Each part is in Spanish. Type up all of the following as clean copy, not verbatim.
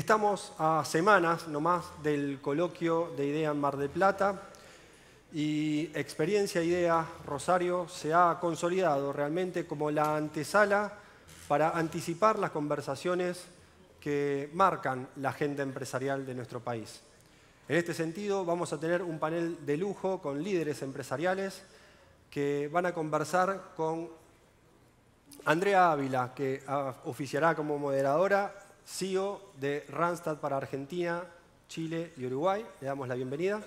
Estamos a semanas nomás del coloquio de IDEA en Mar del Plata y Experiencia IDEA Rosario se ha consolidado realmente como la antesala para anticipar las conversaciones que marcan la agenda empresarial de nuestro país. En este sentido, vamos a tener un panel de lujo con líderes empresariales que van a conversar con Andrea Ávila, que oficiará como moderadora, CEO de Randstad para Argentina, Chile y Uruguay. Le damos la bienvenida.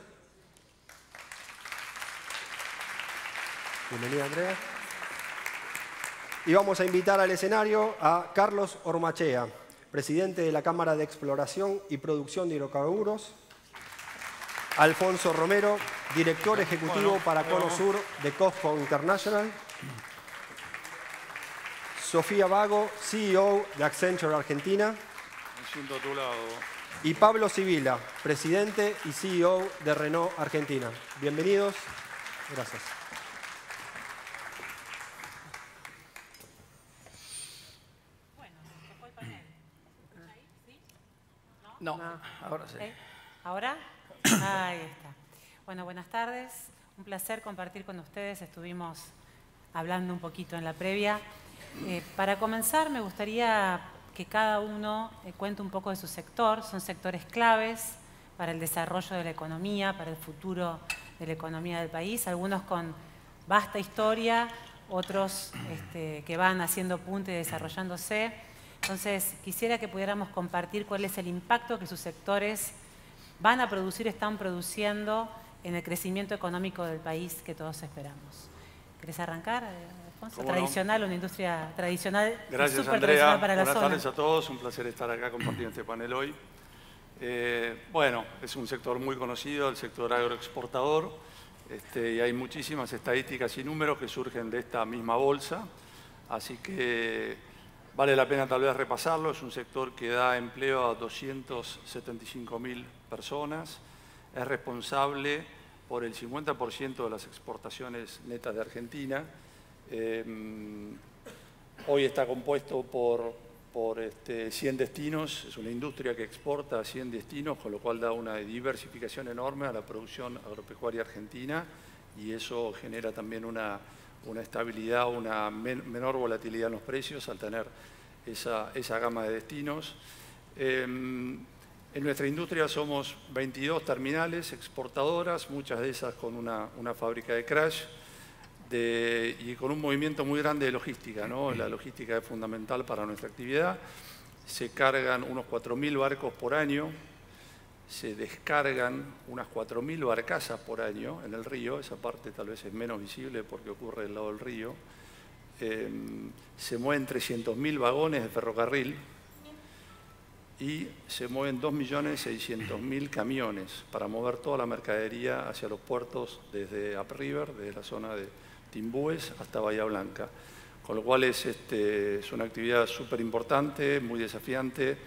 Bienvenida, Andrea. Y vamos a invitar al escenario a Carlos Ormachea, presidente de la Cámara de Exploración y Producción de Hidrocarburos. Alfonso Romero, director ejecutivo para Cono Sur de COSCO International. Sofía Vago, CEO de Accenture Argentina. Me siento a tu lado. Y Pablo Sibila, presidente y CEO de Renault Argentina. Bienvenidos. Gracias. Bueno, ¿se fue el panel? ¿Ahí? ¿Sí? No, ahora sí. ¿Ahora? Ahí está. Bueno, buenas tardes. Un placer compartir con ustedes. Estuvimos hablando un poquito en la previa. Para comenzar, me gustaría que cada uno cuente un poco de su sector. Son sectores claves para el desarrollo de la economía, para el futuro de la economía del país. Algunos con vasta historia, otros que van haciendo punta y desarrollándose. Entonces, quisiera que pudiéramos compartir cuál es el impacto que sus sectores van a producir, están produciendo en el crecimiento económico del país que todos esperamos. ¿Querés arrancar, Alfonso? Tradicional, una industria tradicional. Gracias, Andrea. Buenas tardes a todos. Un placer estar acá compartiendo este panel hoy. Bueno, es un sector muy conocido, el sector agroexportador, y hay muchísimas estadísticas y números que surgen de esta misma bolsa. Así que vale la pena tal vez repasarlo. Es un sector que da empleo a 275.000 personas. Es responsable por el 50% de las exportaciones netas de Argentina. Hoy está compuesto por 100 destinos. Es una industria que exporta a 100 destinos, con lo cual da una diversificación enorme a la producción agropecuaria argentina y eso genera también una estabilidad, una menor volatilidad en los precios al tener esa gama de destinos. En nuestra industria somos 22 terminales exportadoras, muchas de esas con una fábrica de crash y con un movimiento muy grande de logística, ¿no? La logística es fundamental para nuestra actividad. Se cargan unos 4.000 barcos por año, se descargan unas 4.000 barcazas por año en el río. Esa parte tal vez es menos visible porque ocurre del lado del río. Se mueven 300.000 vagones de ferrocarril y se mueven 2.600.000 camiones para mover toda la mercadería hacia los puertos desde Upriver, desde la zona de Timbúes hasta Bahía Blanca. Con lo cual es una actividad súper importante, muy desafiante.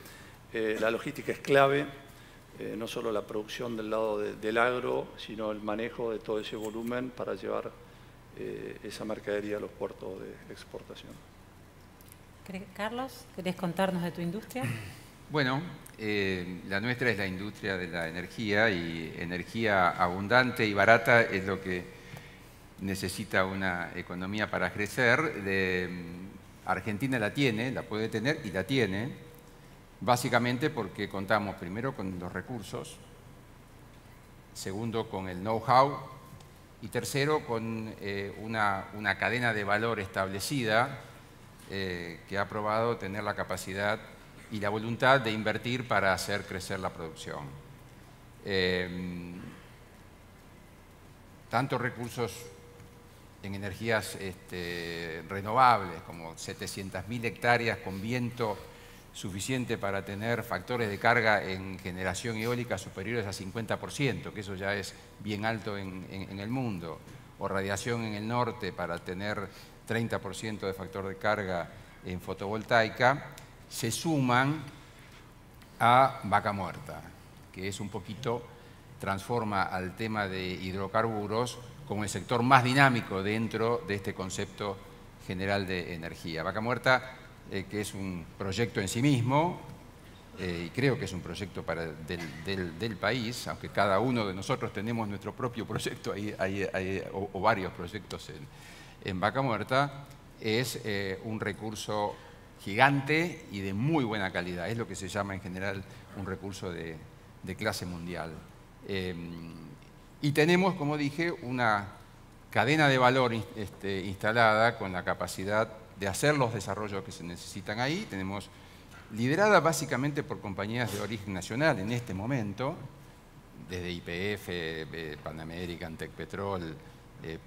La logística es clave, no solo la producción del lado del agro, sino el manejo de todo ese volumen para llevar esa mercadería a los puertos de exportación. Carlos, ¿querés contarnos de tu industria? Bueno, la nuestra es la industria de la energía y energía abundante y barata es lo que necesita una economía para crecer. Argentina la tiene, la puede tener y la tiene, básicamente porque contamos primero con los recursos, segundo con el know-how y tercero con una cadena de valor establecida que ha probado tener la capacidad y la voluntad de invertir para hacer crecer la producción. Tanto recursos en energías renovables, como 700.000 hectáreas con viento suficiente para tener factores de carga en generación eólica superiores a 50%, que eso ya es bien alto en el mundo, o radiación en el norte para tener 30% de factor de carga en fotovoltaica, se suman a Vaca Muerta, que es un poquito, transforma al tema de hidrocarburos como el sector más dinámico dentro de este concepto general de energía. Vaca Muerta, que es un proyecto en sí mismo, y creo que es un proyecto del país, aunque cada uno de nosotros tenemos nuestro propio proyecto o varios proyectos en Vaca Muerta, es un recurso gigante y de muy buena calidad. Es lo que se llama en general un recurso de clase mundial. Y tenemos, como dije, una cadena de valor instalada con la capacidad de hacer los desarrollos que se necesitan ahí. Tenemos liderada básicamente por compañías de origen nacional en este momento, desde YPF, Pan American, Tecpetrol,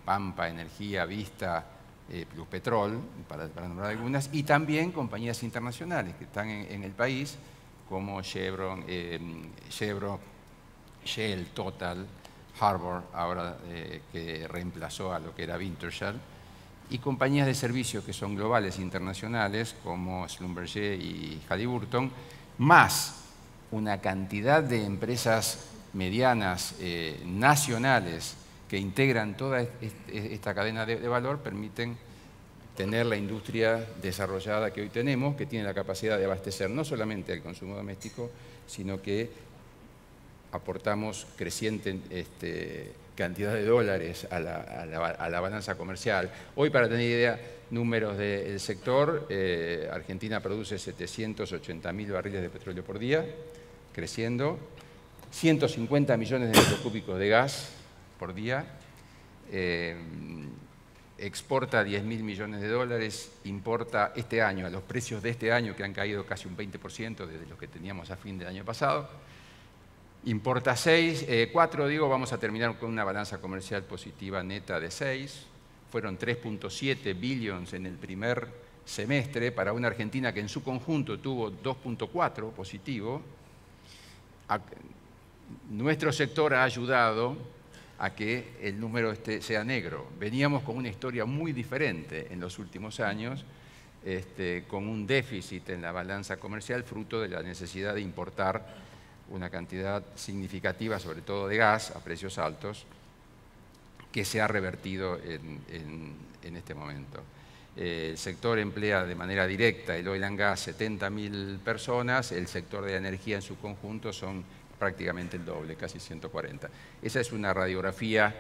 Pampa Energía, Vista, Pluspetrol, para nombrar algunas, y también compañías internacionales que están en el país, como Chevron, Shell, Total, Harbour, ahora que reemplazó a lo que era Wintershall, y compañías de servicios que son globales internacionales, como Schlumberger y Halliburton, más una cantidad de empresas medianas nacionales que integran toda esta cadena de valor, permiten tener la industria desarrollada que hoy tenemos, que tiene la capacidad de abastecer no solamente al consumo doméstico, sino que aportamos creciente cantidad de dólares a la balanza comercial. Hoy, para tener idea, números del sector, Argentina produce 780.000 barriles de petróleo por día, creciendo, 150 millones de metros cúbicos de gas por día, exporta 10.000 millones de dólares, importa este año, a los precios de este año que han caído casi un 20% desde los que teníamos a fin del año pasado, importa 4, vamos a terminar con una balanza comercial positiva neta de 6, fueron 3.7 billions en el primer semestre, para una Argentina que en su conjunto tuvo 2.4 positivo. Nuestro sector ha ayudado a que el número sea negro. Veníamos con una historia muy diferente en los últimos años, con un déficit en la balanza comercial, fruto de la necesidad de importar una cantidad significativa, sobre todo de gas, a precios altos, que se ha revertido en este momento. El sector emplea de manera directa, el oil and gas, 70.000 personas, el sector de la energía en su conjunto son prácticamente el doble, casi 140. Esa es una radiografía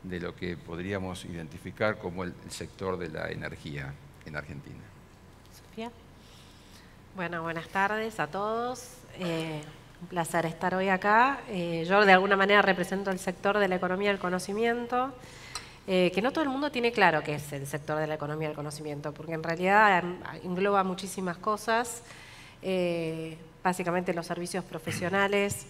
de lo que podríamos identificar como el sector de la energía en Argentina. Sofía. Bueno, buenas tardes a todos. Un placer estar hoy acá. Yo de alguna manera represento el sector de la economía del conocimiento, que no todo el mundo tiene claro qué es el sector de la economía del conocimiento, porque en realidad engloba muchísimas cosas, básicamente los servicios profesionales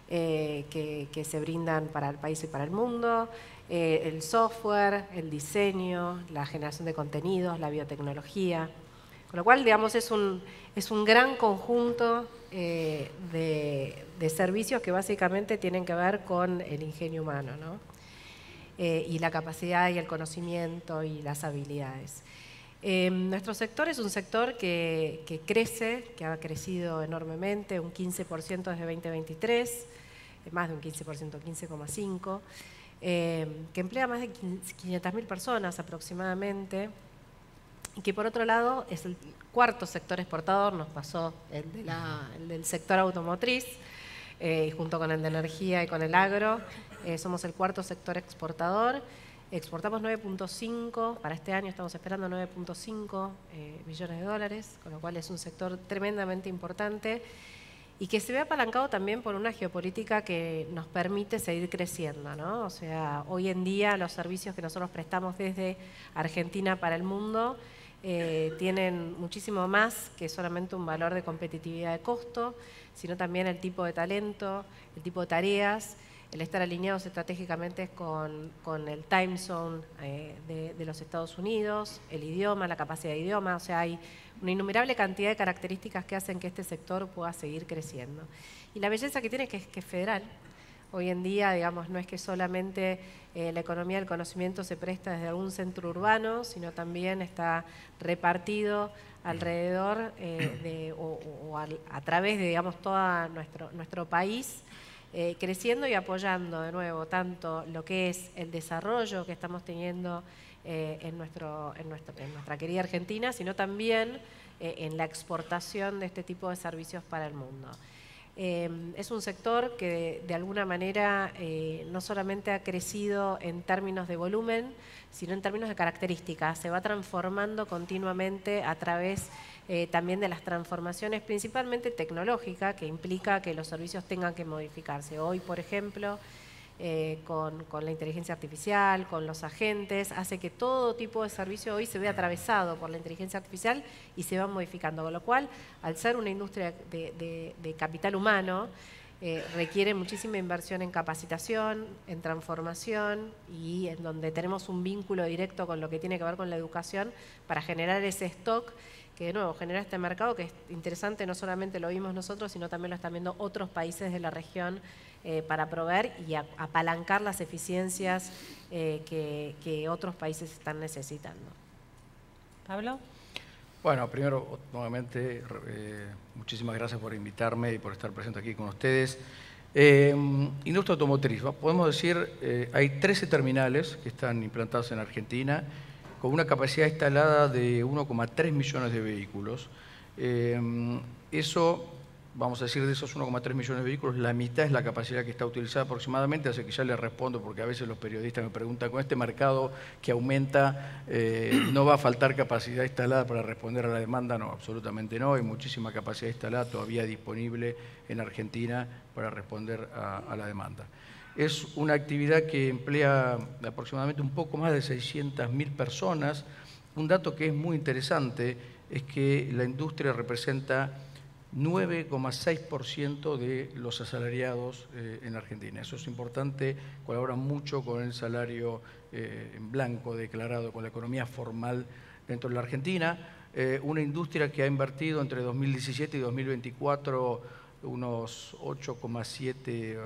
que se brindan para el país y para el mundo, el software, el diseño, la generación de contenidos, la biotecnología. Con lo cual, digamos, es un gran conjunto de servicios que básicamente tienen que ver con el ingenio humano, ¿no? Y la capacidad y el conocimiento y las habilidades. Nuestro sector es un sector que crece, que ha crecido enormemente, un 15% desde 2023, más de un 15%, 15,5%, que emplea más de 500.000 personas aproximadamente, y que por otro lado es el cuarto sector exportador, nos pasó el del sector automotriz, y junto con el de energía y con el agro, somos el cuarto sector exportador. Exportamos 9.5, para este año estamos esperando 9.5 millones de dólares, con lo cual es un sector tremendamente importante y que se ve apalancado también por una geopolítica que nos permite seguir creciendo, ¿no? O sea, hoy en día los servicios que nosotros prestamos desde Argentina para el mundo tienen muchísimo más que solamente un valor de competitividad de costo, sino también el tipo de talento, el tipo de tareas, el estar alineados estratégicamente con el time zone de los Estados Unidos, el idioma, la capacidad de idioma, o sea, hay una innumerable cantidad de características que hacen que este sector pueda seguir creciendo. Y la belleza que tiene es que es federal. Hoy en día, digamos, no es que solamente la economía del conocimiento se presta desde algún centro urbano, sino también está repartido alrededor a través de, digamos, todo nuestro país, creciendo y apoyando de nuevo tanto lo que es el desarrollo que estamos teniendo en nuestra querida Argentina, sino también en la exportación de este tipo de servicios para el mundo. Es un sector que de alguna manera no solamente ha crecido en términos de volumen, sino en términos de características. Se va transformando continuamente a través también de las transformaciones principalmente tecnológicas, que implica que los servicios tengan que modificarse. Hoy, por ejemplo, con la inteligencia artificial, con los agentes, hace que todo tipo de servicio hoy se vea atravesado por la inteligencia artificial y se va modificando, con lo cual, al ser una industria de capital humano, requiere muchísima inversión en capacitación, en transformación y en donde tenemos un vínculo directo con lo que tiene que ver con la educación para generar ese stock que de nuevo genera este mercado que es interesante, no solamente lo vimos nosotros, sino también lo están viendo otros países de la región para proveer y apalancar las eficiencias que otros países están necesitando. Pablo. Bueno, primero, nuevamente, muchísimas gracias por invitarme y por estar presente aquí con ustedes. Industria automotriz, podemos decir, hay 13 terminales que están implantados en Argentina, con una capacidad instalada de 1,3 millones de vehículos. Eso, vamos a decir, de esos 1,3 millones de vehículos, la mitad es la capacidad que está utilizada aproximadamente, así que ya les respondo porque a veces los periodistas me preguntan, con este mercado que aumenta, ¿no va a faltar capacidad instalada para responder a la demanda? No, absolutamente no, hay muchísima capacidad instalada todavía disponible en Argentina para responder a la demanda. Es una actividad que emplea aproximadamente un poco más de 600.000 personas. Un dato que es muy interesante es que la industria representa 9,6% de los asalariados en Argentina. Eso es importante, colabora mucho con el salario en blanco declarado, con la economía formal dentro de la Argentina. Una industria que ha invertido entre 2017 y 2024 unos 8,7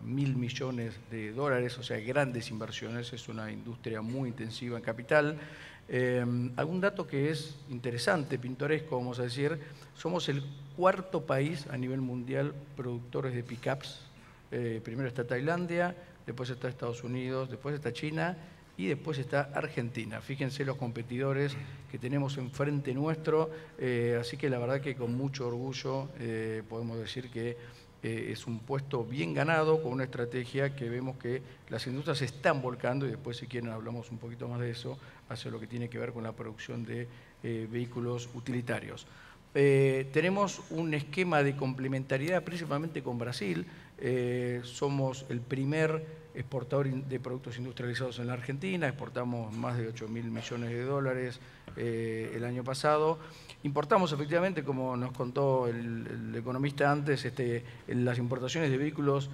mil millones de dólares, o sea, grandes inversiones. Es una industria muy intensiva en capital. Algún dato que es interesante, pintoresco, vamos a decir, somos el cuarto país a nivel mundial productores de pickups. Primero está Tailandia, después está Estados Unidos, después está China y después está Argentina. Fíjense los competidores que tenemos enfrente nuestro, así que la verdad que con mucho orgullo podemos decir que es un puesto bien ganado con una estrategia que vemos que las industrias se están volcando, y después si quieren hablamos un poquito más de eso, hacia lo que tiene que ver con la producción de vehículos utilitarios. Tenemos un esquema de complementariedad principalmente con Brasil. Somos el primer exportador de productos industrializados en la Argentina, exportamos más de 8.000 millones de dólares el año pasado. Importamos efectivamente, como nos contó el economista antes, las importaciones de vehículos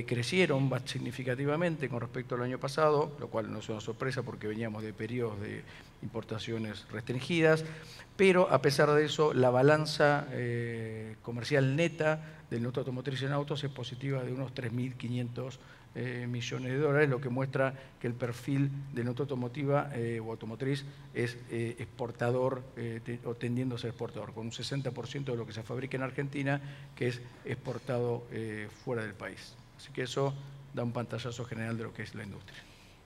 crecieron significativamente con respecto al año pasado, lo cual no es una sorpresa porque veníamos de periodos de importaciones restringidas, pero a pesar de eso la balanza comercial neta del negocio automotriz en autos es positiva de unos 3.500 millones de dólares, lo que muestra que el perfil de negocio automotiva o automotriz es exportador o tendiendo a ser exportador, con un 60% de lo que se fabrica en Argentina que es exportado fuera del país. Así que eso da un pantallazo general de lo que es la industria.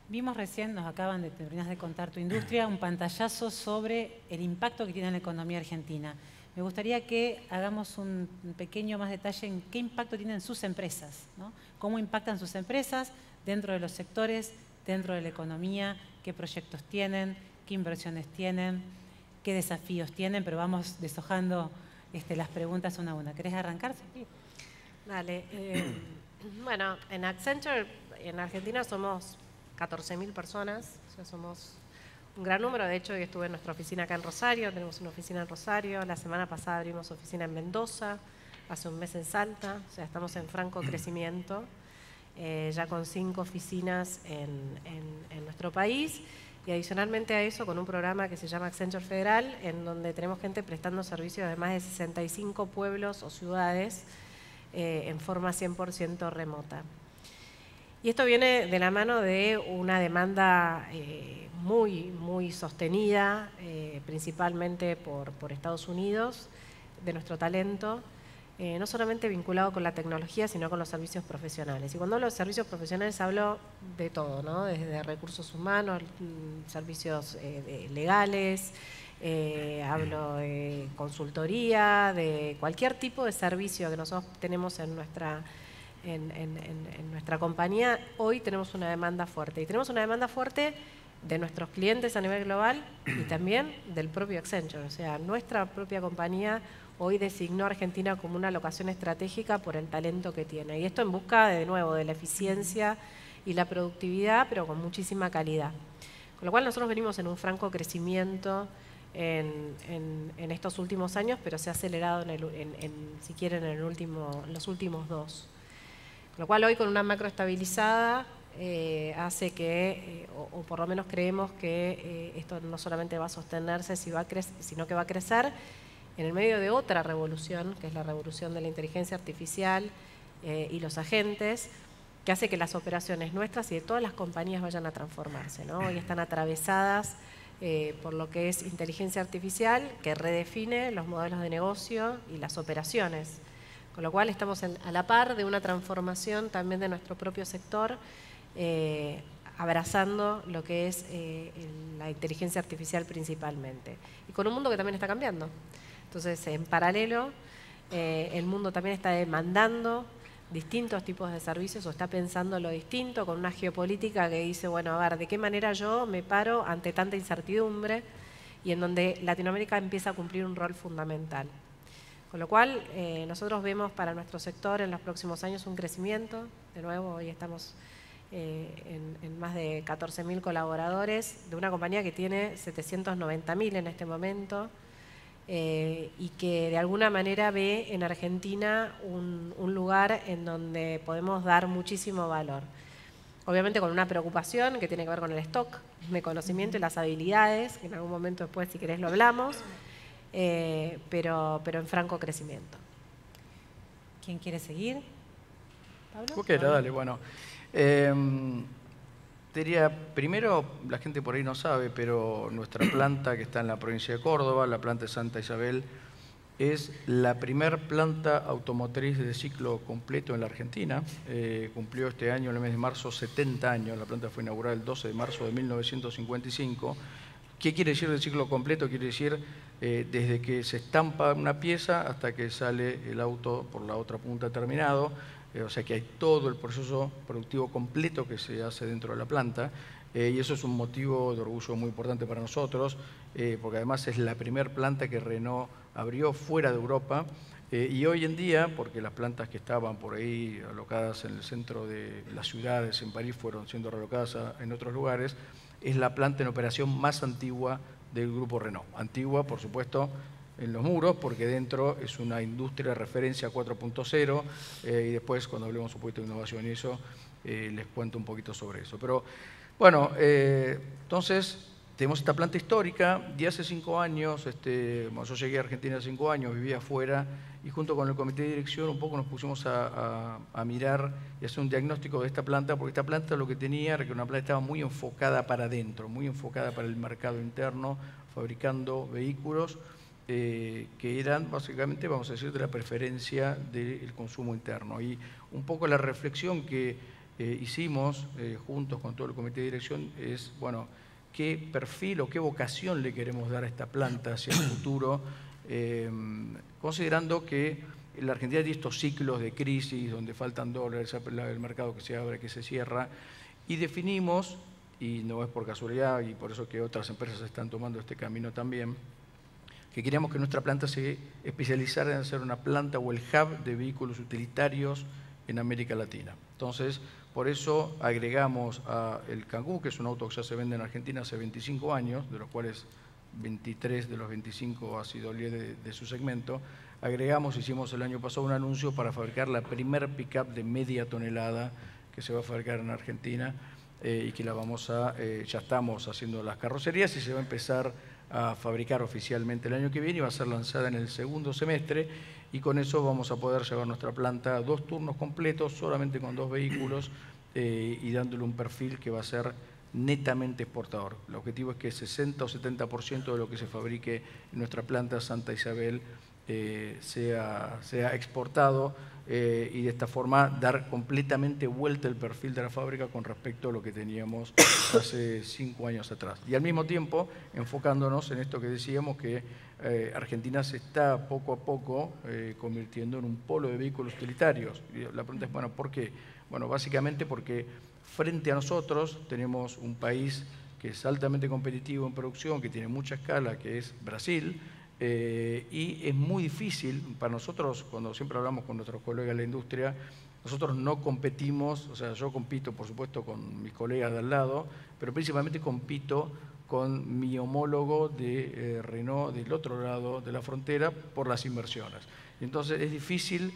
Vimos recién, nos acaban de terminar de contar tu industria, un pantallazo sobre el impacto que tiene en la economía argentina. Me gustaría que hagamos un pequeño más detalle en qué impacto tienen sus empresas, ¿no? Cómo impactan sus empresas dentro de los sectores, dentro de la economía, qué proyectos tienen, qué inversiones tienen, qué desafíos tienen, pero vamos deshojando las preguntas una a una. ¿Querés arrancar? Sí. Dale. Bueno, en Accenture, en Argentina somos 14.000 personas, o sea, somos un gran número. De hecho, hoy estuve en nuestra oficina acá en Rosario, tenemos una oficina en Rosario, la semana pasada abrimos oficina en Mendoza, hace un mes en Salta, o sea, estamos en franco crecimiento, ya con 5 oficinas en nuestro país, y adicionalmente a eso con un programa que se llama Accenture Federal, en donde tenemos gente prestando servicios de más de 65 pueblos o ciudades en forma 100% remota. Y esto viene de la mano de una demanda muy sostenida, principalmente por Estados Unidos, de nuestro talento, no solamente vinculado con la tecnología, sino con los servicios profesionales. Y cuando hablo de servicios profesionales hablo de todo, ¿no? Desde recursos humanos, servicios legales, hablo de consultoría, de cualquier tipo de servicio que nosotros tenemos en nuestra compañía. Hoy tenemos una demanda fuerte, y tenemos una demanda fuerte de nuestros clientes a nivel global y también del propio Accenture. O sea, nuestra propia compañía hoy designó a Argentina como una locación estratégica por el talento que tiene. Y esto en busca, de nuevo, de la eficiencia y la productividad, pero con muchísima calidad. Con lo cual nosotros venimos en un franco crecimiento en estos últimos años, pero se ha acelerado, si quieren, en los últimos 2. Con lo cual hoy, con una macro estabilizada, hace que, o por lo menos creemos que esto no solamente va a sostenerse, sino que va a crecer en el medio de otra revolución, que es la revolución de la inteligencia artificial y los agentes, que hace que las operaciones nuestras y de todas las compañías vayan a transformarse, ¿no? Hoy están atravesadas por lo que es inteligencia artificial, que redefine los modelos de negocio y las operaciones. Con lo cual estamos a la par de una transformación también de nuestro propio sector, abrazando lo que es la inteligencia artificial principalmente. Y con un mundo que también está cambiando. Entonces, en paralelo, el mundo también está demandando distintos tipos de servicios, o está pensando lo distinto, con una geopolítica que dice, bueno, a ver, ¿de qué manera yo me paro ante tanta incertidumbre? Y en donde Latinoamérica empieza a cumplir un rol fundamental. Con lo cual, nosotros vemos para nuestro sector en los próximos años un crecimiento. De nuevo, hoy estamos en más de 14.000 colaboradores, de una compañía que tiene 790.000 en este momento, y que de alguna manera ve en Argentina un lugar en donde podemos dar muchísimo valor. Obviamente con una preocupación que tiene que ver con el stock de conocimiento y las habilidades, que en algún momento después, si querés, lo hablamos, pero en franco crecimiento. ¿Quién quiere seguir? ¿Pablo? Ok, dale, bueno. Diría, primero, la gente por ahí no sabe, pero nuestra planta que está en la provincia de Córdoba, la planta de Santa Isabel, es la primer planta automotriz de ciclo completo en la Argentina. Cumplió este año, en el mes de marzo, 70 años. La planta fue inaugurada el 12 de marzo de 1955. ¿Qué quiere decir de ciclo completo? Quiere decir desde que se estampa una pieza hasta que sale el auto por la otra punta terminado. O sea que hay todo el proceso productivo completo que se hace dentro de la planta, y eso es un motivo de orgullo muy importante para nosotros, porque además es la primera planta que Renault abrió fuera de Europa, y hoy en día, porque las plantas que estaban por ahí alocadas en el centro de las ciudades, en París, fueron siendo relocadas en otros lugares, es la planta en operación más antigua del grupo Renault. Antigua, por supuesto, en los muros, porque dentro es una industria de referencia 4.0, y después, cuando hablemos un poquito de innovación y eso, les cuento un poquito sobre eso. Pero bueno, entonces tenemos esta planta histórica, y hace 5 años, bueno, yo llegué a Argentina hace 5 años, vivía afuera, y junto con el comité de dirección un poco nos pusimos a mirar y hacer un diagnóstico de esta planta, porque esta planta lo que tenía era que una planta estaba muy enfocada para adentro, muy enfocada para el mercado interno, fabricando vehículos que eran básicamente, vamos a decir, de la preferencia del consumo interno. Y un poco la reflexión que hicimos juntos con todo el comité de dirección es, bueno, qué perfil o qué vocación le queremos dar a esta planta hacia el futuro, considerando que la Argentina tiene estos ciclos de crisis donde faltan dólares, el mercado que se abre, que se cierra, y definimos, y no es por casualidad, y por eso que otras empresas están tomando este camino también, que queríamos que nuestra planta se especializara en ser una planta o el hub de vehículos utilitarios en América Latina. Entonces, por eso agregamos el Kangoo, que es un auto que ya se vende en Argentina hace 25 años, de los cuales 23 de los 25 ha sido líder de su segmento. Agregamos, hicimos el año pasado un anuncio para fabricar la primer pick-up de media tonelada que se va a fabricar en Argentina, y que la ya estamos haciendo las carrocerías y se va a empezar a fabricar oficialmente el año que viene y va a ser lanzada en el segundo semestre, y con eso vamos a poder llevar nuestra planta a 2 turnos completos, solamente con 2 vehículos, y dándole un perfil que va a ser netamente exportador. El objetivo es que 60 o 70% de lo que se fabrique en nuestra planta Santa Isabel sea exportado y de esta forma dar completamente vuelta el perfil de la fábrica con respecto a lo que teníamos hace 5 años atrás. Y al mismo tiempo enfocándonos en esto que decíamos, que Argentina se está poco a poco convirtiendo en un polo de vehículos utilitarios. Y la pregunta es, bueno, ¿por qué? Bueno, básicamente porque frente a nosotros tenemos un país que es altamente competitivo en producción, que tiene mucha escala, que es Brasil, y es muy difícil para nosotros, cuando siempre hablamos con nuestros colegas de la industria, nosotros no competimos, o sea, yo compito por supuesto con mis colegas de al lado, pero principalmente compito con mi homólogo de Renault del otro lado de la frontera por las inversiones. Y entonces es difícil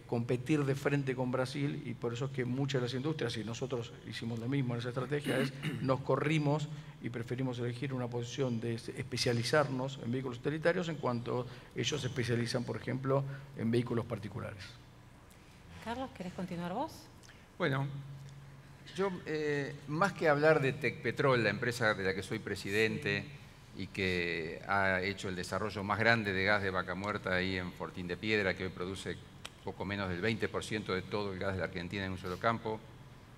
competir de frente con Brasil, y por eso es que muchas de las industrias, y nosotros hicimos lo mismo en esa estrategia, nos corrimos y preferimos elegir una posición de especializarnos en vehículos utilitarios en cuanto ellos se especializan, por ejemplo, en vehículos particulares. Carlos, ¿querés continuar vos? Bueno, yo más que hablar de Tecpetrol, la empresa de la que soy presidente y que ha hecho el desarrollo más grande de gas de vaca muerta ahí en Fortín de Piedra, que hoy produce poco menos del 20% de todo el gas de la Argentina en un solo campo,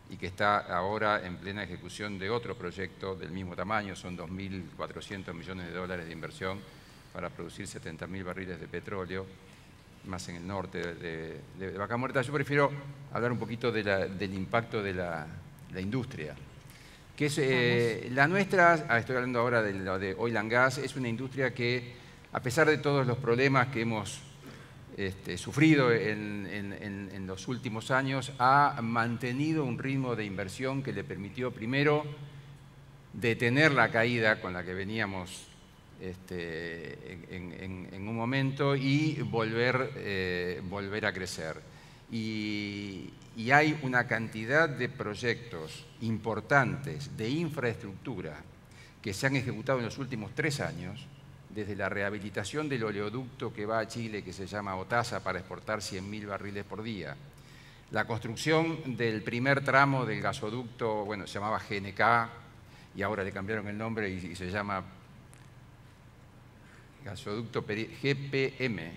y que está ahora en plena ejecución de otro proyecto del mismo tamaño, son 2.400 millones de dólares de inversión para producir 70.000 barriles de petróleo, más en el norte de Vaca Muerta. Yo prefiero hablar un poquito del impacto de la industria, que es la nuestra. Estoy hablando ahora de lo de Oil and Gas. Es una industria que, a pesar de todos los problemas que hemos sufrido en los últimos años, ha mantenido un ritmo de inversión que le permitió primero detener la caída con la que veníamos en un momento y volver a crecer. Y hay una cantidad de proyectos importantes de infraestructura que se han ejecutado en los últimos 3 años, desde la rehabilitación del oleoducto que va a Chile, que se llama OTASA, para exportar 100.000 barriles por día, la construcción del primer tramo del gasoducto, bueno, se llamaba GNK, y ahora le cambiaron el nombre y se llama gasoducto GPM,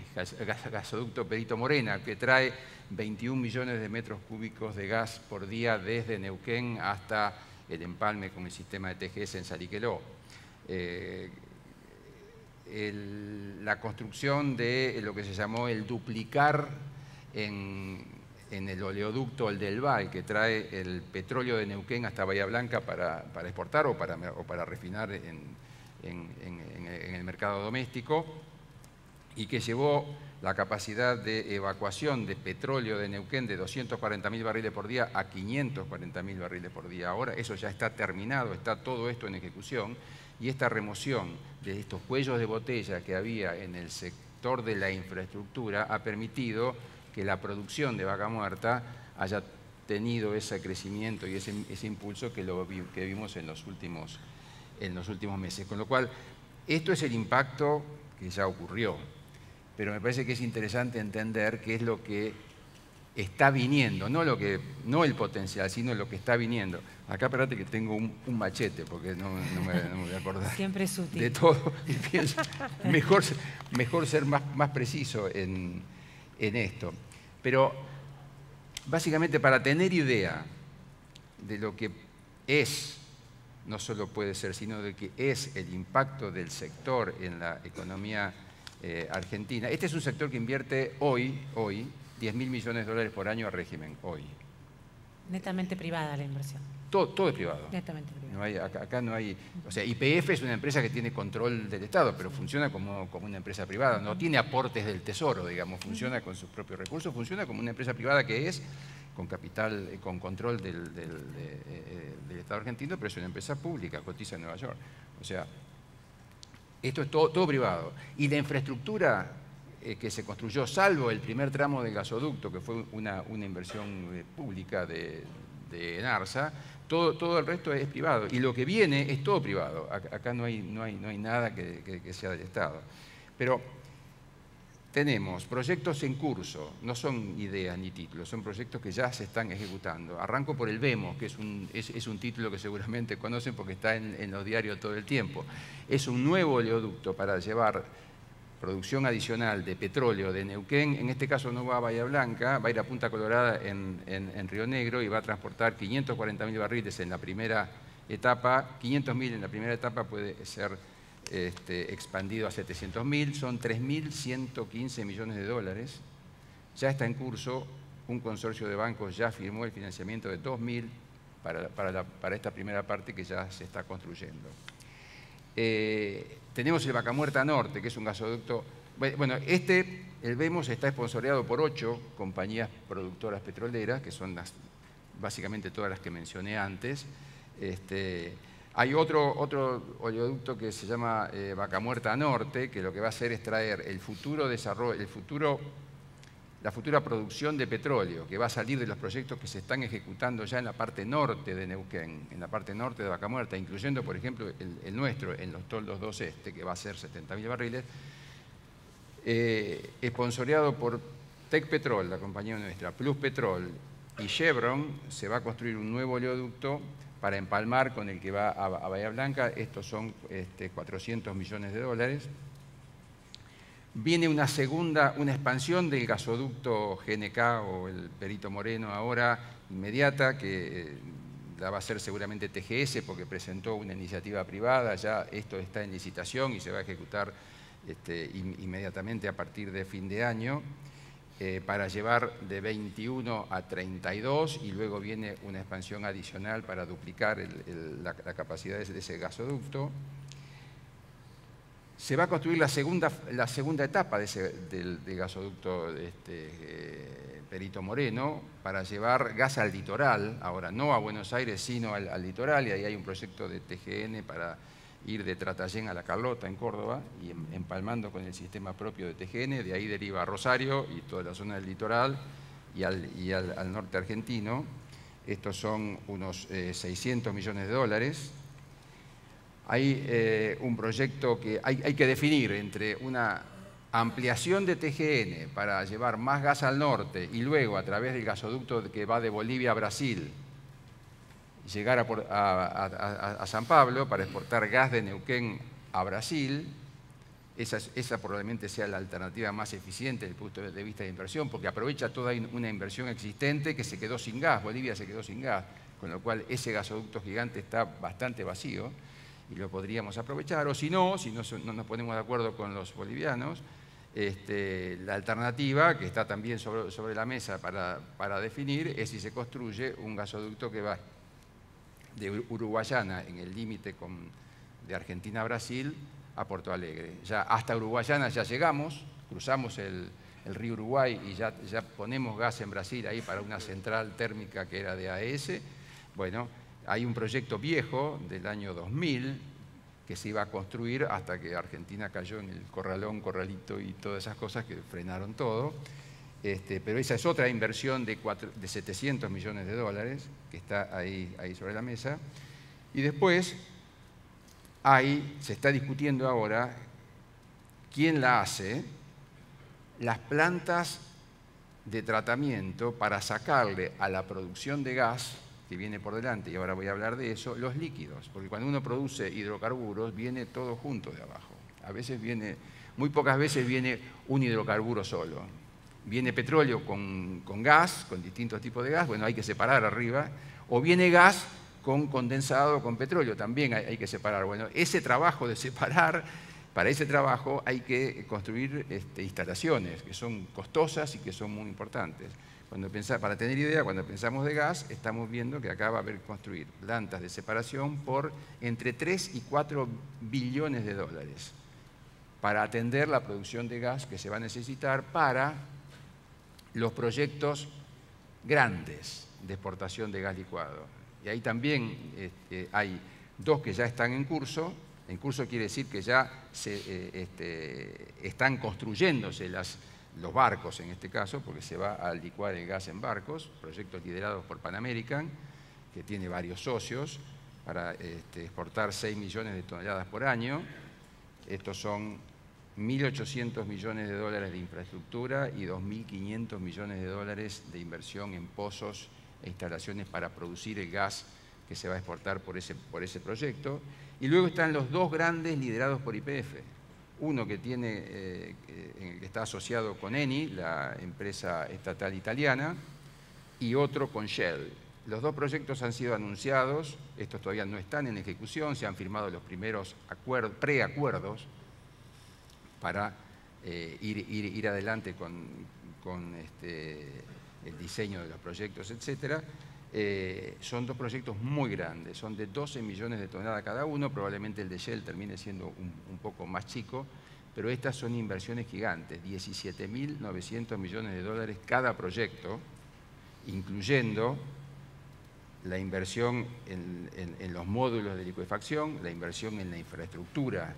gasoducto Perito Morena, que trae 21 millones de metros cúbicos de gas por día desde Neuquén hasta el empalme con el sistema de TGS en Saliqueló. La construcción de lo que se llamó el duplicar en el oleoducto, el del Val, que trae el petróleo de Neuquén hasta Bahía Blanca para exportar o para refinar en el mercado doméstico, y que llevó la capacidad de evacuación de petróleo de Neuquén de 240.000 barriles por día a 540.000 barriles por día. Ahora eso ya está terminado, está todo esto en ejecución, y esta remoción de estos cuellos de botella que había en el sector de la infraestructura ha permitido que la producción de vaca muerta haya tenido ese crecimiento y ese impulso que vimos en los últimos meses. Con lo cual, esto es el impacto que ya ocurrió, pero me parece que es interesante entender qué es lo que está viniendo, no el potencial, sino lo que está viniendo. Acá espérate que tengo un machete, porque no me voy a acordar. Siempre es útil. De todo, y pienso, mejor ser más preciso en esto. Pero básicamente, para tener idea de lo que es, no solo puede ser, sino de que es el impacto del sector en la economía argentina. Este es un sector que invierte hoy 10.000 millones de dólares por año al régimen, hoy. Netamente privada la inversión. Todo es privado. Netamente privado. Acá no hay... O sea, YPF es una empresa que tiene control del Estado, pero funciona como una empresa privada. No tiene aportes del Tesoro, digamos. Funciona con sus propios recursos. Funciona como una empresa privada que es con capital, con control del Estado argentino, pero es una empresa pública, cotiza en Nueva York. O sea, esto es todo privado. Y la infraestructura que se construyó, salvo el primer tramo del gasoducto, que fue una inversión pública de Enarsa, todo el resto es privado. Y lo que viene es todo privado. Acá no hay nada que sea del Estado. Pero tenemos proyectos en curso, no son ideas ni títulos, son proyectos que ya se están ejecutando. Arranco por el VEMOS, que es un título que seguramente conocen porque está en los diarios todo el tiempo. Es un nuevo oleoducto para llevar producción adicional de petróleo de Neuquén, en este caso no va a Bahía Blanca, va a ir a Punta Colorada en Río Negro y va a transportar 540.000 barriles en la primera etapa, 500.000 en la primera etapa, puede ser expandido a 700.000, son 3.115 millones de dólares. Ya está en curso, un consorcio de bancos ya firmó el financiamiento de 2.000 para esta primera parte que ya se está construyendo. Tenemos el Vaca Muerta Norte, que es un gasoducto. Bueno, el VEMOS está esponsoreado por 8 compañías productoras petroleras, que son básicamente todas las que mencioné antes. Hay otro oleoducto que se llama Vaca Muerta Norte, que lo que va a hacer es traer el futuro desarrollo, la futura producción de petróleo, que va a salir de los proyectos que se están ejecutando ya en la parte norte de Neuquén, en la parte norte de Vaca Muerta, incluyendo, por ejemplo, el nuestro, en los toldos 2 que va a ser 70.000 barriles, esponsoreado por Tecpetrol, la compañía nuestra, Plus Petrol y Chevron. Se va a construir un nuevo oleoducto para empalmar con el que va a Bahía Blanca. Estos son 400 millones de dólares. Viene una expansión del gasoducto GNK o el Perito Moreno ahora, inmediata, que la va a hacer seguramente TGS porque presentó una iniciativa privada. Ya esto está en licitación y se va a ejecutar inmediatamente a partir de fin de año, para llevar de 21 a 32, y luego viene una expansión adicional para duplicar la capacidad de ese gasoducto. Se va a construir la segunda etapa del gasoducto Perito Moreno para llevar gas al litoral, ahora no a Buenos Aires sino al litoral, y ahí hay un proyecto de TGN para ir de Tratayén a La Carlota en Córdoba y empalmando con el sistema propio de TGN. De ahí deriva a Rosario y toda la zona del litoral y al norte argentino. Estos son unos 600 millones de dólares. Hay un proyecto que hay que definir entre una ampliación de TGN para llevar más gas al norte y luego a través del gasoducto que va de Bolivia a Brasil llegar a San Pablo para exportar gas de Neuquén a Brasil. Esa probablemente sea la alternativa más eficiente desde el punto de vista de inversión, porque aprovecha toda una inversión existente que se quedó sin gas. Bolivia se quedó sin gas, con lo cual ese gasoducto gigante está bastante vacío y lo podríamos aprovechar. O si no nos ponemos de acuerdo con los bolivianos, la alternativa que está también sobre la mesa para definir es si se construye un gasoducto que va de Uruguayana, en el límite de Argentina a Brasil, a Porto Alegre. Ya hasta Uruguayana ya llegamos, cruzamos el río Uruguay y ya ponemos gas en Brasil ahí para una central térmica que era de AES. Bueno, hay un proyecto viejo del año 2000 que se iba a construir hasta que Argentina cayó en el corralito y todas esas cosas que frenaron todo. Pero esa es otra inversión de 700 millones de dólares que está ahí sobre la mesa. Y después se está discutiendo ahora quién la hace, las plantas de tratamiento para sacarle a la producción de gas que viene por delante, y ahora voy a hablar de eso, los líquidos, porque cuando uno produce hidrocarburos viene todo junto de abajo. Muy pocas veces viene un hidrocarburo solo. Viene petróleo con gas, con distintos tipos de gas, bueno, hay que separar arriba, o viene gas con condensado con petróleo, también hay que separar. Bueno, ese trabajo de separar, para ese trabajo hay que construir instalaciones que son costosas y que son muy importantes. Para tener idea, cuando pensamos de gas, estamos viendo que acá va a haber que construir plantas de separación por entre 3 y 4 billones de dólares para atender la producción de gas que se va a necesitar para los proyectos grandes de exportación de gas licuado. Y ahí también hay 2 que ya están en curso. En curso quiere decir que ya están construyéndose los barcos en este caso, porque se va a licuar el gas en barcos, proyectos liderados por Pan American, que tiene varios socios, para exportar 6 millones de toneladas por año. Estos son 1.800 millones de dólares de infraestructura y 2.500 millones de dólares de inversión en pozos e instalaciones para producir el gas que se va a exportar por ese proyecto. Y luego están los 2 grandes liderados por YPF, Uno que que está asociado con Eni, la empresa estatal italiana, y otro con Shell. Los dos proyectos han sido anunciados, estos todavía no están en ejecución, se han firmado los primeros preacuerdos para ir adelante con el diseño de los proyectos, etc. Son dos proyectos muy grandes, son de 12 millones de toneladas cada uno, probablemente el de Shell termine siendo un poco más chico, pero estas son inversiones gigantes, 17.900 millones de dólares cada proyecto, incluyendo la inversión en los módulos de licuefacción, la inversión en la infraestructura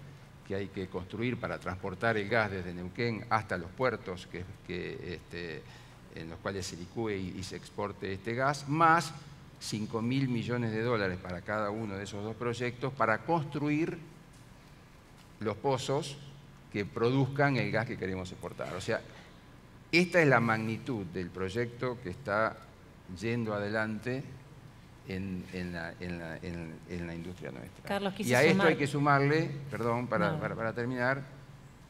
que hay que construir para transportar el gas desde Neuquén hasta los puertos en los cuales se licúe y se exporte este gas, más 5.000 millones de dólares para cada uno de esos dos proyectos para construir los pozos que produzcan el gas que queremos exportar. O sea, esta es la magnitud del proyecto que está yendo adelante en la industria nuestra. Carlos, y a esto hay que sumarle, perdón, para terminar,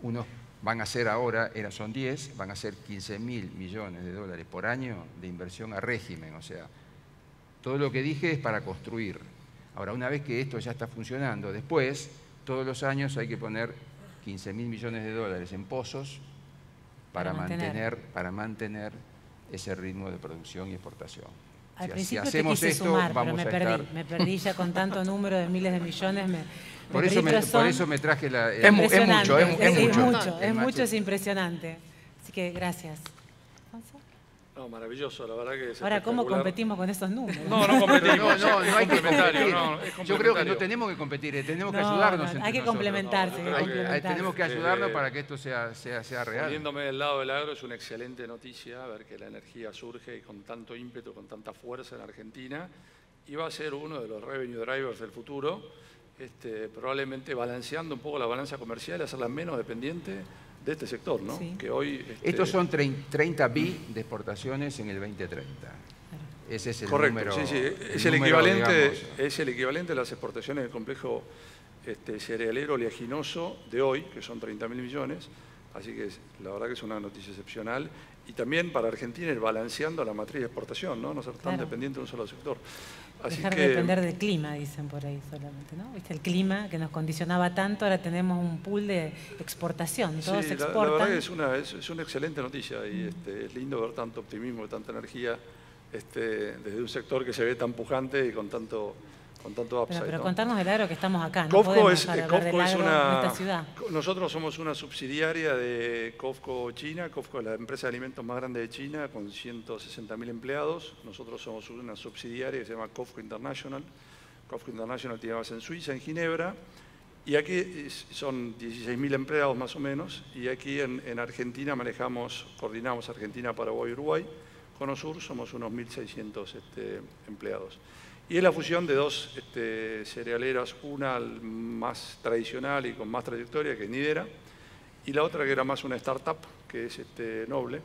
unos van a ser ahora, son 10, van a ser 15.000 millones de dólares por año de inversión a régimen. O sea, todo lo que dije es para construir. Ahora, una vez que esto ya está funcionando, después, todos los años hay que poner 15.000 millones de dólares en pozos para mantener ese ritmo de producción y exportación. Al principio si hacemos te quise esto, sumar, vamos pero me perdí ya con tanto número de miles de millones. Por eso me traje Es mucho, es impresionante. Así que gracias. No, maravilloso, la verdad que es Ahora, ¿cómo competimos con esos números? No competimos. No hay que competir. Es Yo creo que no tenemos que competir, tenemos que ayudarnos entre hay que complementarse. Tenemos que ayudarnos para que esto sea real. Poniéndome del lado del agro, es una excelente noticia ver que la energía surge con tanto ímpetu, con tanta fuerza en Argentina, y va a ser uno de los revenue drivers del futuro, probablemente balanceando un poco la balanza comercial y hacerla menos dependiente de este sector, ¿no? Sí. Que hoy, Estos son 30 bi de exportaciones en el 2030. Ese es el correcto, número. Sí. Es el equivalente a las exportaciones del complejo cerealero oleaginoso de hoy, que son 30.000 millones. Así que la verdad que es una noticia excepcional. Y también para Argentina ir balanceando la matriz de exportación, ¿no? No ser tan dependiente de un solo sector. Dejar de depender del clima, dicen por ahí solamente, ¿no? ¿Viste? El clima que nos condicionaba tanto, ahora tenemos un pool de exportación, todos exportan. La verdad que es una excelente noticia y es lindo ver tanto optimismo y tanta energía desde un sector que se ve tan pujante y con tanto upside. Pero contarnos del agro que estamos acá, no COFCO podemos hablar del agro de esta ciudad. Nosotros somos una subsidiaria de COFCO China. COFCO es la empresa de alimentos más grande de China, con 160.000 empleados. Nosotros somos una subsidiaria que se llama COFCO International. COFCO International tiene base en Suiza, en Ginebra. Y aquí son 16.000 empleados más o menos. Y aquí en Argentina coordinamos Argentina, Paraguay y Uruguay. Con OSUR somos unos 1.600 empleados. Y es la fusión de dos cerealeras, una más tradicional y con más trayectoria, que es Nidera, y la otra que era más una startup, que es Noble.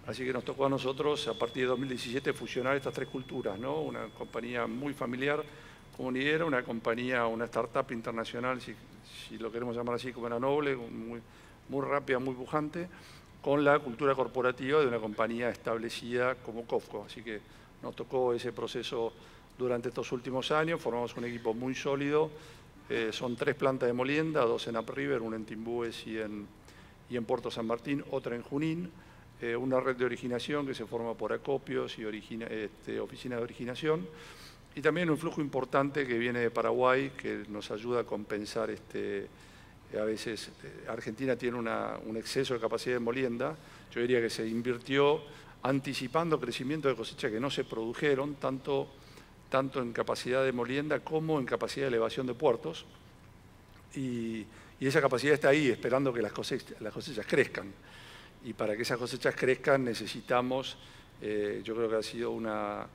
Así que nos tocó a nosotros, a partir de 2017, fusionar estas tres culturas, ¿no? Una compañía muy familiar como Nidera, una startup internacional, si lo queremos llamar así, como era Noble, muy rápida, muy pujante, con la cultura corporativa de una compañía establecida como COFCO. Así que nos tocó ese proceso durante estos últimos años, formamos un equipo muy sólido, son 3 plantas de molienda, 2 en Upriver, una en Timbúes y en Puerto San Martín, otra en Junín, una red de originación que se forma por acopios y oficinas de originación, y también un flujo importante que viene de Paraguay, que nos ayuda a compensar a veces Argentina tiene un exceso de capacidad de molienda. Yo diría que se invirtió anticipando crecimiento de cosechas que no se produjeron, tanto en capacidad de molienda como en capacidad de elevación de puertos. Y esa capacidad está ahí, esperando que las cosechas crezcan. Y para que esas cosechas crezcan necesitamos, yo creo que ha sido una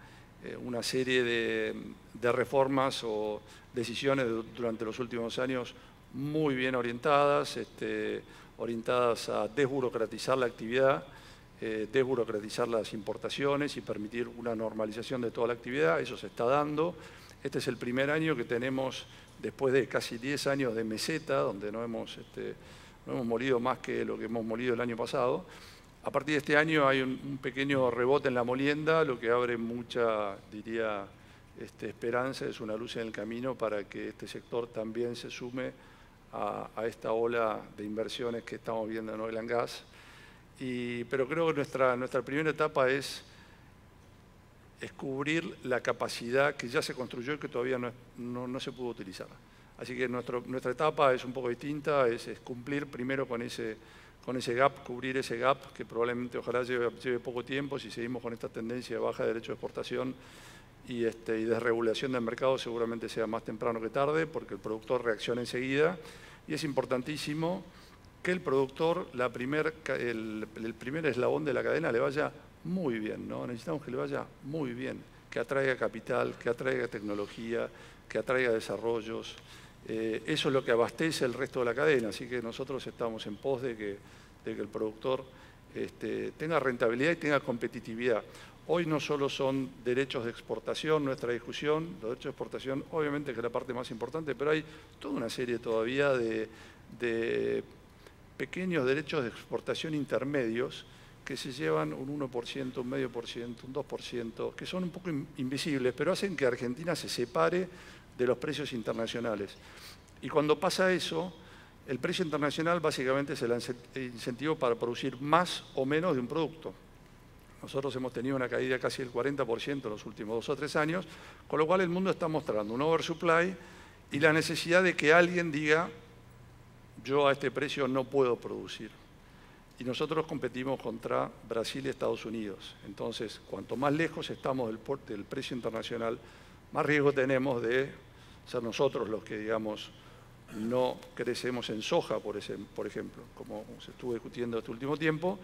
serie de reformas o decisiones durante los últimos años muy bien orientadas, orientadas a desburocratizar la actividad, desburocratizar las importaciones y permitir una normalización de toda la actividad. Eso se está dando. Este es el primer año que tenemos, después de casi 10 años de meseta, donde no hemos no hemos molido más que lo que hemos molido el año pasado. A partir de este año hay un pequeño rebote en la molienda, lo que abre mucha, diría, esperanza, es una luz en el camino para que este sector también se sume a esta ola de inversiones que estamos viendo en Oil and Gas. Pero creo que nuestra primera etapa es cubrir la capacidad que ya se construyó y que todavía no se pudo utilizar. Así que nuestra etapa es un poco distinta, es cumplir primero con ese gap, cubrir ese gap, que probablemente ojalá lleve poco tiempo. Si seguimos con esta tendencia de baja de derecho de exportación y desregulación del mercado, seguramente sea más temprano que tarde, porque el productor reacciona enseguida. Y es importantísimo que el productor, el primer eslabón de la cadena, le vaya muy bien, ¿no? Necesitamos que le vaya muy bien, que atraiga capital, que atraiga tecnología, que atraiga desarrollos. Eso es lo que abastece el resto de la cadena, así que nosotros estamos en pos de que el productor tenga rentabilidad y tenga competitividad. Hoy no solo son derechos de exportación nuestra discusión, los derechos de exportación obviamente que es la parte más importante, pero hay toda una serie todavía de pequeños derechos de exportación intermedios que se llevan un 1%, un medio por ciento, un 2%, que son un poco invisibles, pero hacen que Argentina se separe de los precios internacionales. Y cuando pasa eso, el precio internacional básicamente es el incentivo para producir más o menos de un producto. Nosotros hemos tenido una caída casi del 40% en los últimos 2 o 3 años, con lo cual el mundo está mostrando un oversupply y la necesidad de que alguien diga, yo a este precio no puedo producir. Y nosotros competimos contra Brasil y Estados Unidos. Entonces, cuanto más lejos estamos del precio internacional, más riesgo tenemos de ser nosotros los que, digamos, no crecemos en soja, por ejemplo, como se estuvo discutiendo este último tiempo.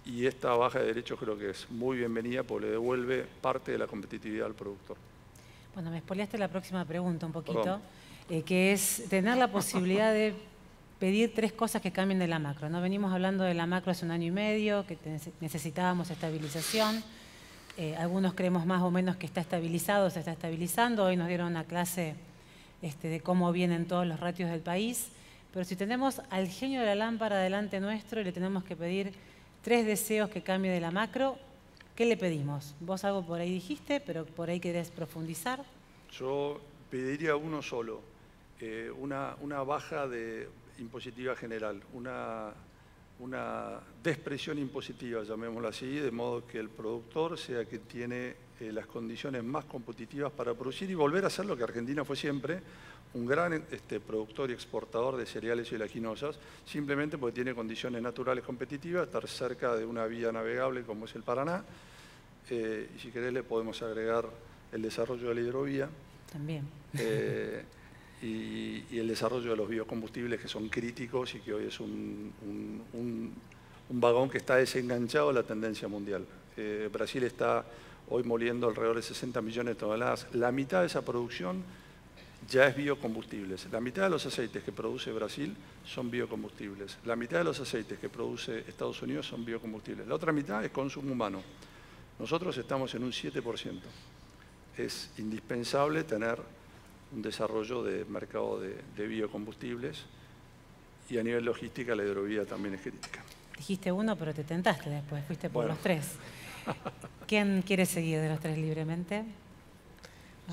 Y esta baja de derechos creo que es muy bienvenida porque le devuelve parte de la competitividad al productor. Bueno, me spoileaste la próxima pregunta un poquito, que es tener la posibilidad de pedir 3 cosas que cambien de la macro, ¿no? Venimos hablando de la macro hace 1 año y medio, que necesitábamos estabilización. Algunos creemos más o menos que está estabilizado, se está estabilizando. Hoy nos dieron una clase de cómo vienen todos los ratios del país. Pero si tenemos al genio de la lámpara delante nuestro y le tenemos que pedir 3 deseos que cambie de la macro, ¿qué le pedimos? Vos algo por ahí dijiste, pero por ahí querés profundizar. Yo pediría uno solo, una baja impositiva general, una despresión impositiva, llamémoslo así, de modo que el productor sea quien tiene las condiciones más competitivas para producir y volver a ser lo que Argentina fue siempre, un gran productor y exportador de cereales y oleaginosas, simplemente porque tiene condiciones naturales competitivas, estar cerca de una vía navegable como es el Paraná, y si querés le podemos agregar el desarrollo de la hidrovía. También. Y el desarrollo de los biocombustibles que son críticos y que hoy es un vagón que está desenganchado de la tendencia mundial. Brasil está hoy moliendo alrededor de 60 millones de toneladas. La mitad de esa producción ya es biocombustibles. La mitad de los aceites que produce Brasil son biocombustibles. La mitad de los aceites que produce Estados Unidos son biocombustibles. La otra mitad es consumo humano. Nosotros estamos en un 7%. Es indispensable tener un desarrollo de mercado de biocombustibles y a nivel logística la hidrovía también es crítica. Dijiste uno, pero te tentaste después, fuiste por Bueno. los 3. ¿Quién quiere seguir de los 3 libremente?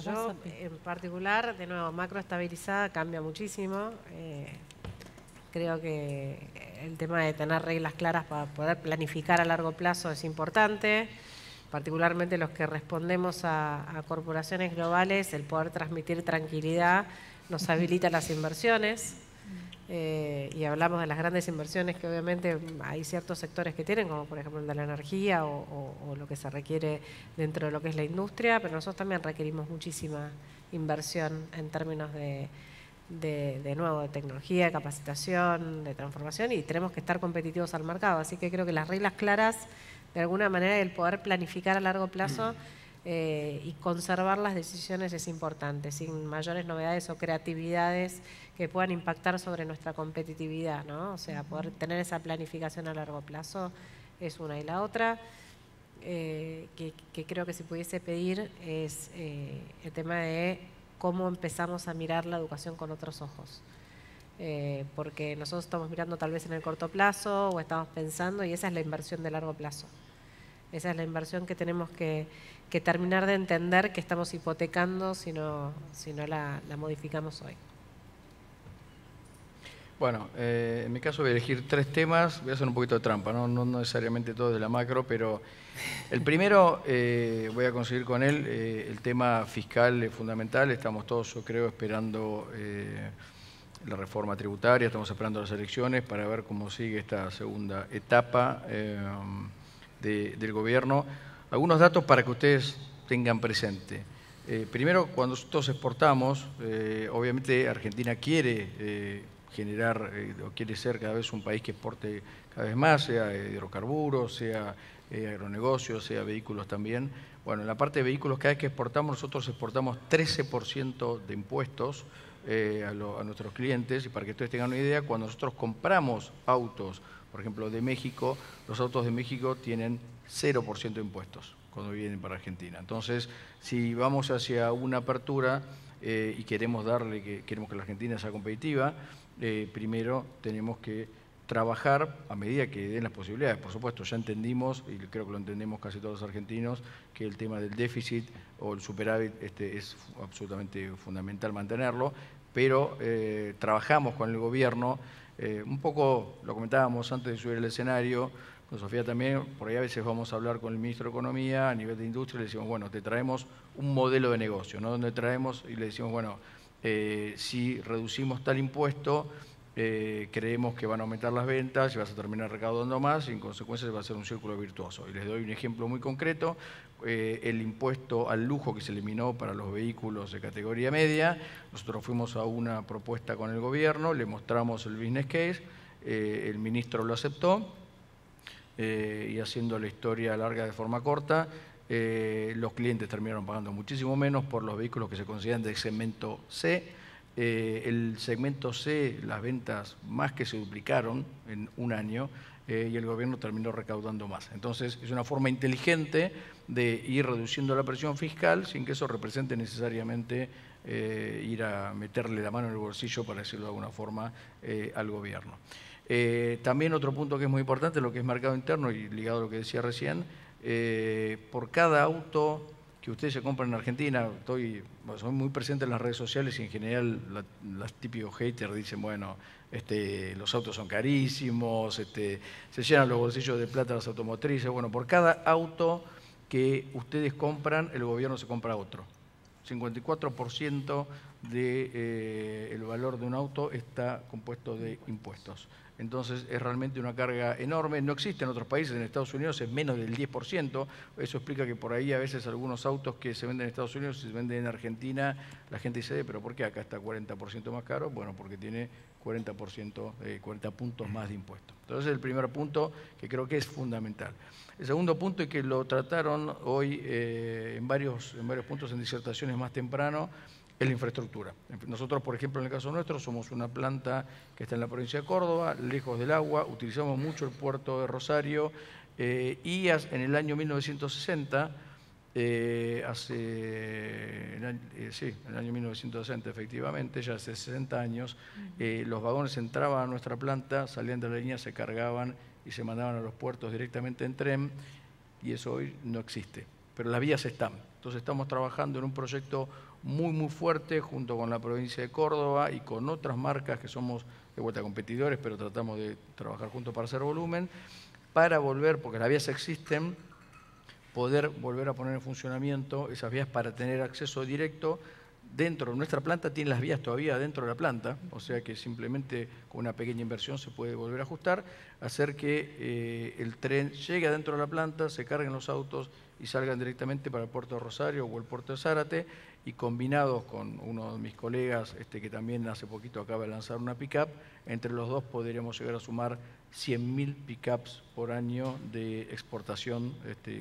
Yo, en particular, de nuevo, macro estabilizada cambia muchísimo. Creo que el tema de tener reglas claras para poder planificar a largo plazo es importante. Particularmente los que respondemos a corporaciones globales, el poder transmitir tranquilidad nos habilita las inversiones. Y hablamos de las grandes inversiones que obviamente hay ciertos sectores que tienen, como por ejemplo el de la energía o lo que se requiere dentro de lo que es la industria, pero nosotros también requerimos muchísima inversión en términos de nuevo, de tecnología, de capacitación, de transformación, y tenemos que estar competitivos al mercado. Así que creo que las reglas claras, de alguna manera, el poder planificar a largo plazo y conservar las decisiones es importante, sin mayores novedades o creatividades que puedan impactar sobre nuestra competitividad, ¿no? O sea, poder tener esa planificación a largo plazo es una. Y la otra, que creo que si pudiese pedir, es el tema de cómo empezamos a mirar la educación con otros ojos. porque nosotros estamos mirando tal vez en el corto plazo o estamos pensando, y esa es la inversión de largo plazo. Esa es la inversión que tenemos que terminar de entender que estamos hipotecando si no la modificamos hoy. Bueno, en mi caso voy a elegir 3 temas, voy a hacer un poquito de trampa, no necesariamente todo de la macro, pero el primero voy a conseguir con él, el tema fiscal es fundamental, estamos todos, yo creo, esperando la reforma tributaria, estamos esperando las elecciones para ver cómo sigue esta segunda etapa del gobierno. Algunos datos para que ustedes tengan presente. Primero, cuando nosotros exportamos, obviamente Argentina quiere generar o quiere ser cada vez un país que exporte cada vez más, sea hidrocarburos, sea agronegocios, sea vehículos también. Bueno, en la parte de vehículos, cada vez que exportamos, nosotros exportamos 13% de impuestos a nuestros clientes. Y para que ustedes tengan una idea, cuando nosotros compramos autos, por ejemplo, de México, los autos de México tienen 0% de impuestos cuando vienen para Argentina. Entonces, si vamos hacia una apertura y queremos que la Argentina sea competitiva, primero tenemos que trabajar a medida que den las posibilidades. Por supuesto, ya entendimos, y creo que lo entendemos casi todos los argentinos, que el tema del déficit o el superávit es absolutamente fundamental mantenerlo, pero trabajamos con el gobierno, un poco lo comentábamos antes de subir al escenario, con Sofía también, por ahí a veces vamos a hablar con el ministro de Economía a nivel de industria y le decimos, bueno, te traemos un modelo de negocio, ¿no? Donde traemos y le decimos, bueno, si reducimos tal impuesto, creemos que van a aumentar las ventas y vas a terminar recaudando más y en consecuencia va a ser un círculo virtuoso. Y les doy un ejemplo muy concreto, el impuesto al lujo que se eliminó para los vehículos de categoría media. Nosotros fuimos a una propuesta con el gobierno, le mostramos el business case, el ministro lo aceptó y haciendo la historia larga de forma corta, los clientes terminaron pagando muchísimo menos por los vehículos que se consideran del segmento C. El segmento C, las ventas más que se duplicaron en un año y el gobierno terminó recaudando más. Entonces, es una forma inteligente de ir reduciendo la presión fiscal sin que eso represente necesariamente ir a meterle la mano en el bolsillo, para decirlo de alguna forma, al gobierno. También otro punto que es muy importante, lo que es mercado interno y ligado a lo que decía recién, por cada auto que ustedes se compran en Argentina, soy muy presente en las redes sociales y en general los típicos haters dicen, bueno, los autos son carísimos, se llenan los bolsillos de plata las automotrices. Bueno, por cada auto que ustedes compran, el gobierno se compra otro. 54% del valor de un auto está compuesto de impuestos. Entonces es realmente una carga enorme, no existe en otros países, en Estados Unidos es menos del 10%, eso explica que por ahí a veces algunos autos que se venden en Estados Unidos, si se venden en Argentina, la gente dice, pero ¿por qué acá está 40% más caro? Bueno, porque tiene 40 puntos más de impuestos. Entonces es el primer punto que creo que es fundamental. El segundo punto, y que lo trataron hoy en varios puntos en disertaciones más temprano, es la infraestructura. Nosotros, por ejemplo, en el caso nuestro, somos una planta que está en la provincia de Córdoba, lejos del agua, utilizamos mucho el puerto de Rosario y en el año 1960, en el año 1960 efectivamente, ya hace 60 años, los vagones entraban a nuestra planta, salían de la línea, se cargaban y se mandaban a los puertos directamente en tren, y eso hoy no existe, pero las vías están. Entonces estamos trabajando en un proyecto muy fuerte junto con la provincia de Córdoba y con otras marcas que somos de vuelta competidores, pero tratamos de trabajar juntos para hacer volumen, para volver, porque las vías existen, poder volver a poner en funcionamiento esas vías para tener acceso directo. Dentro de nuestra planta tiene las vías todavía dentro de la planta, o sea que simplemente con una pequeña inversión se puede volver a ajustar, hacer que el tren llegue adentro de la planta, se carguen los autos y salgan directamente para el puerto de Rosario o el puerto de Zárate, y combinados con uno de mis colegas que también hace poquito acaba de lanzar una pick-up, entre los dos podríamos llegar a sumar 100.000 pick-ups por año de exportación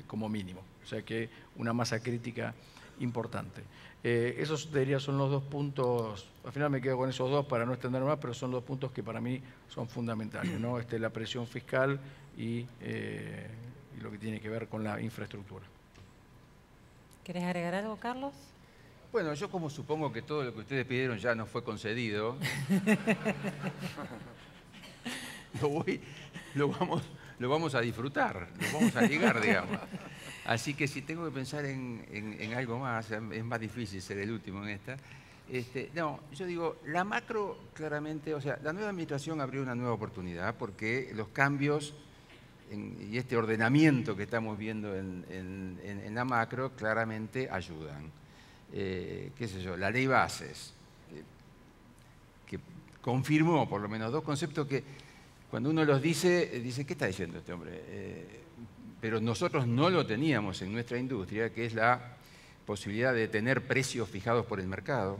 como mínimo, o sea que una masa crítica importante. Esos diría son los dos puntos, al final me quedo con esos dos para no extender más, pero son dos puntos que para mí son fundamentales, ¿no? La presión fiscal y lo que tiene que ver con la infraestructura. ¿Querés agregar algo, Carlos? Bueno, yo como supongo que todo lo que ustedes pidieron ya nos fue concedido, lo vamos a disfrutar, lo vamos a ligar, digamos. Así que si tengo que pensar en algo más, es más difícil ser el último en esta. No, yo digo, la macro claramente, o sea, la nueva administración abrió una nueva oportunidad porque los cambios y este ordenamiento que estamos viendo en la macro claramente ayudan. Qué sé yo, la ley bases, que confirmó por lo menos dos conceptos que cuando uno los dice, ¿qué está diciendo este hombre? Pero nosotros no lo teníamos en nuestra industria, que es la posibilidad de tener precios fijados por el mercado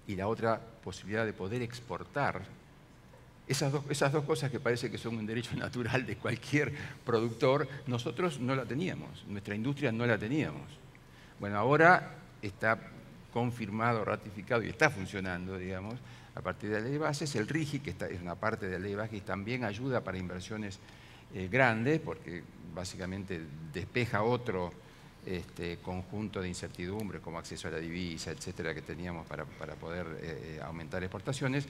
y la otra posibilidad de poder exportar. Esas dos cosas que parece que son un derecho natural de cualquier productor, nosotros no la teníamos, nuestra industria no la teníamos. Bueno, ahora está confirmado, ratificado y está funcionando, digamos, a partir de la ley bases. El RIGI, que es una parte de la ley bases, también ayuda para inversiones grandes, porque básicamente despeja otro conjunto de incertidumbres como acceso a la divisa, etcétera, que teníamos para poder aumentar exportaciones.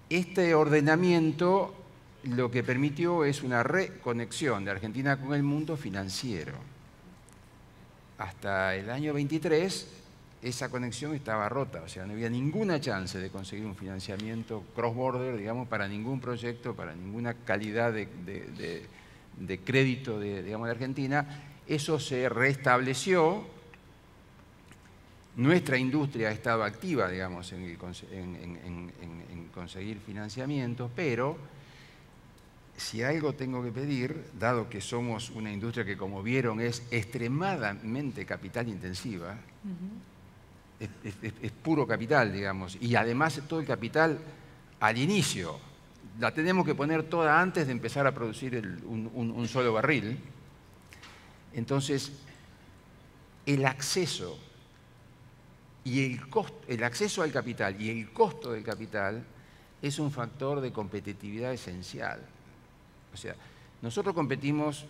Este ordenamiento lo que permitió es una reconexión de Argentina con el mundo financiero. Hasta el año 23 esa conexión estaba rota, o sea, no había ninguna chance de conseguir un financiamiento cross-border, digamos, para ningún proyecto, para ninguna calidad de crédito digamos, de Argentina. Eso se restableció. Nuestra industria ha estado activa, digamos, en conseguir financiamiento, pero si algo tengo que pedir, dado que somos una industria que, como vieron, es extremadamente capital intensiva, es puro capital, digamos, y además todo el capital al inicio, la tenemos que poner toda antes de empezar a producir un solo barril. Entonces, el acceso y el acceso al capital y el costo del capital es un factor de competitividad esencial. O sea, nosotros competimos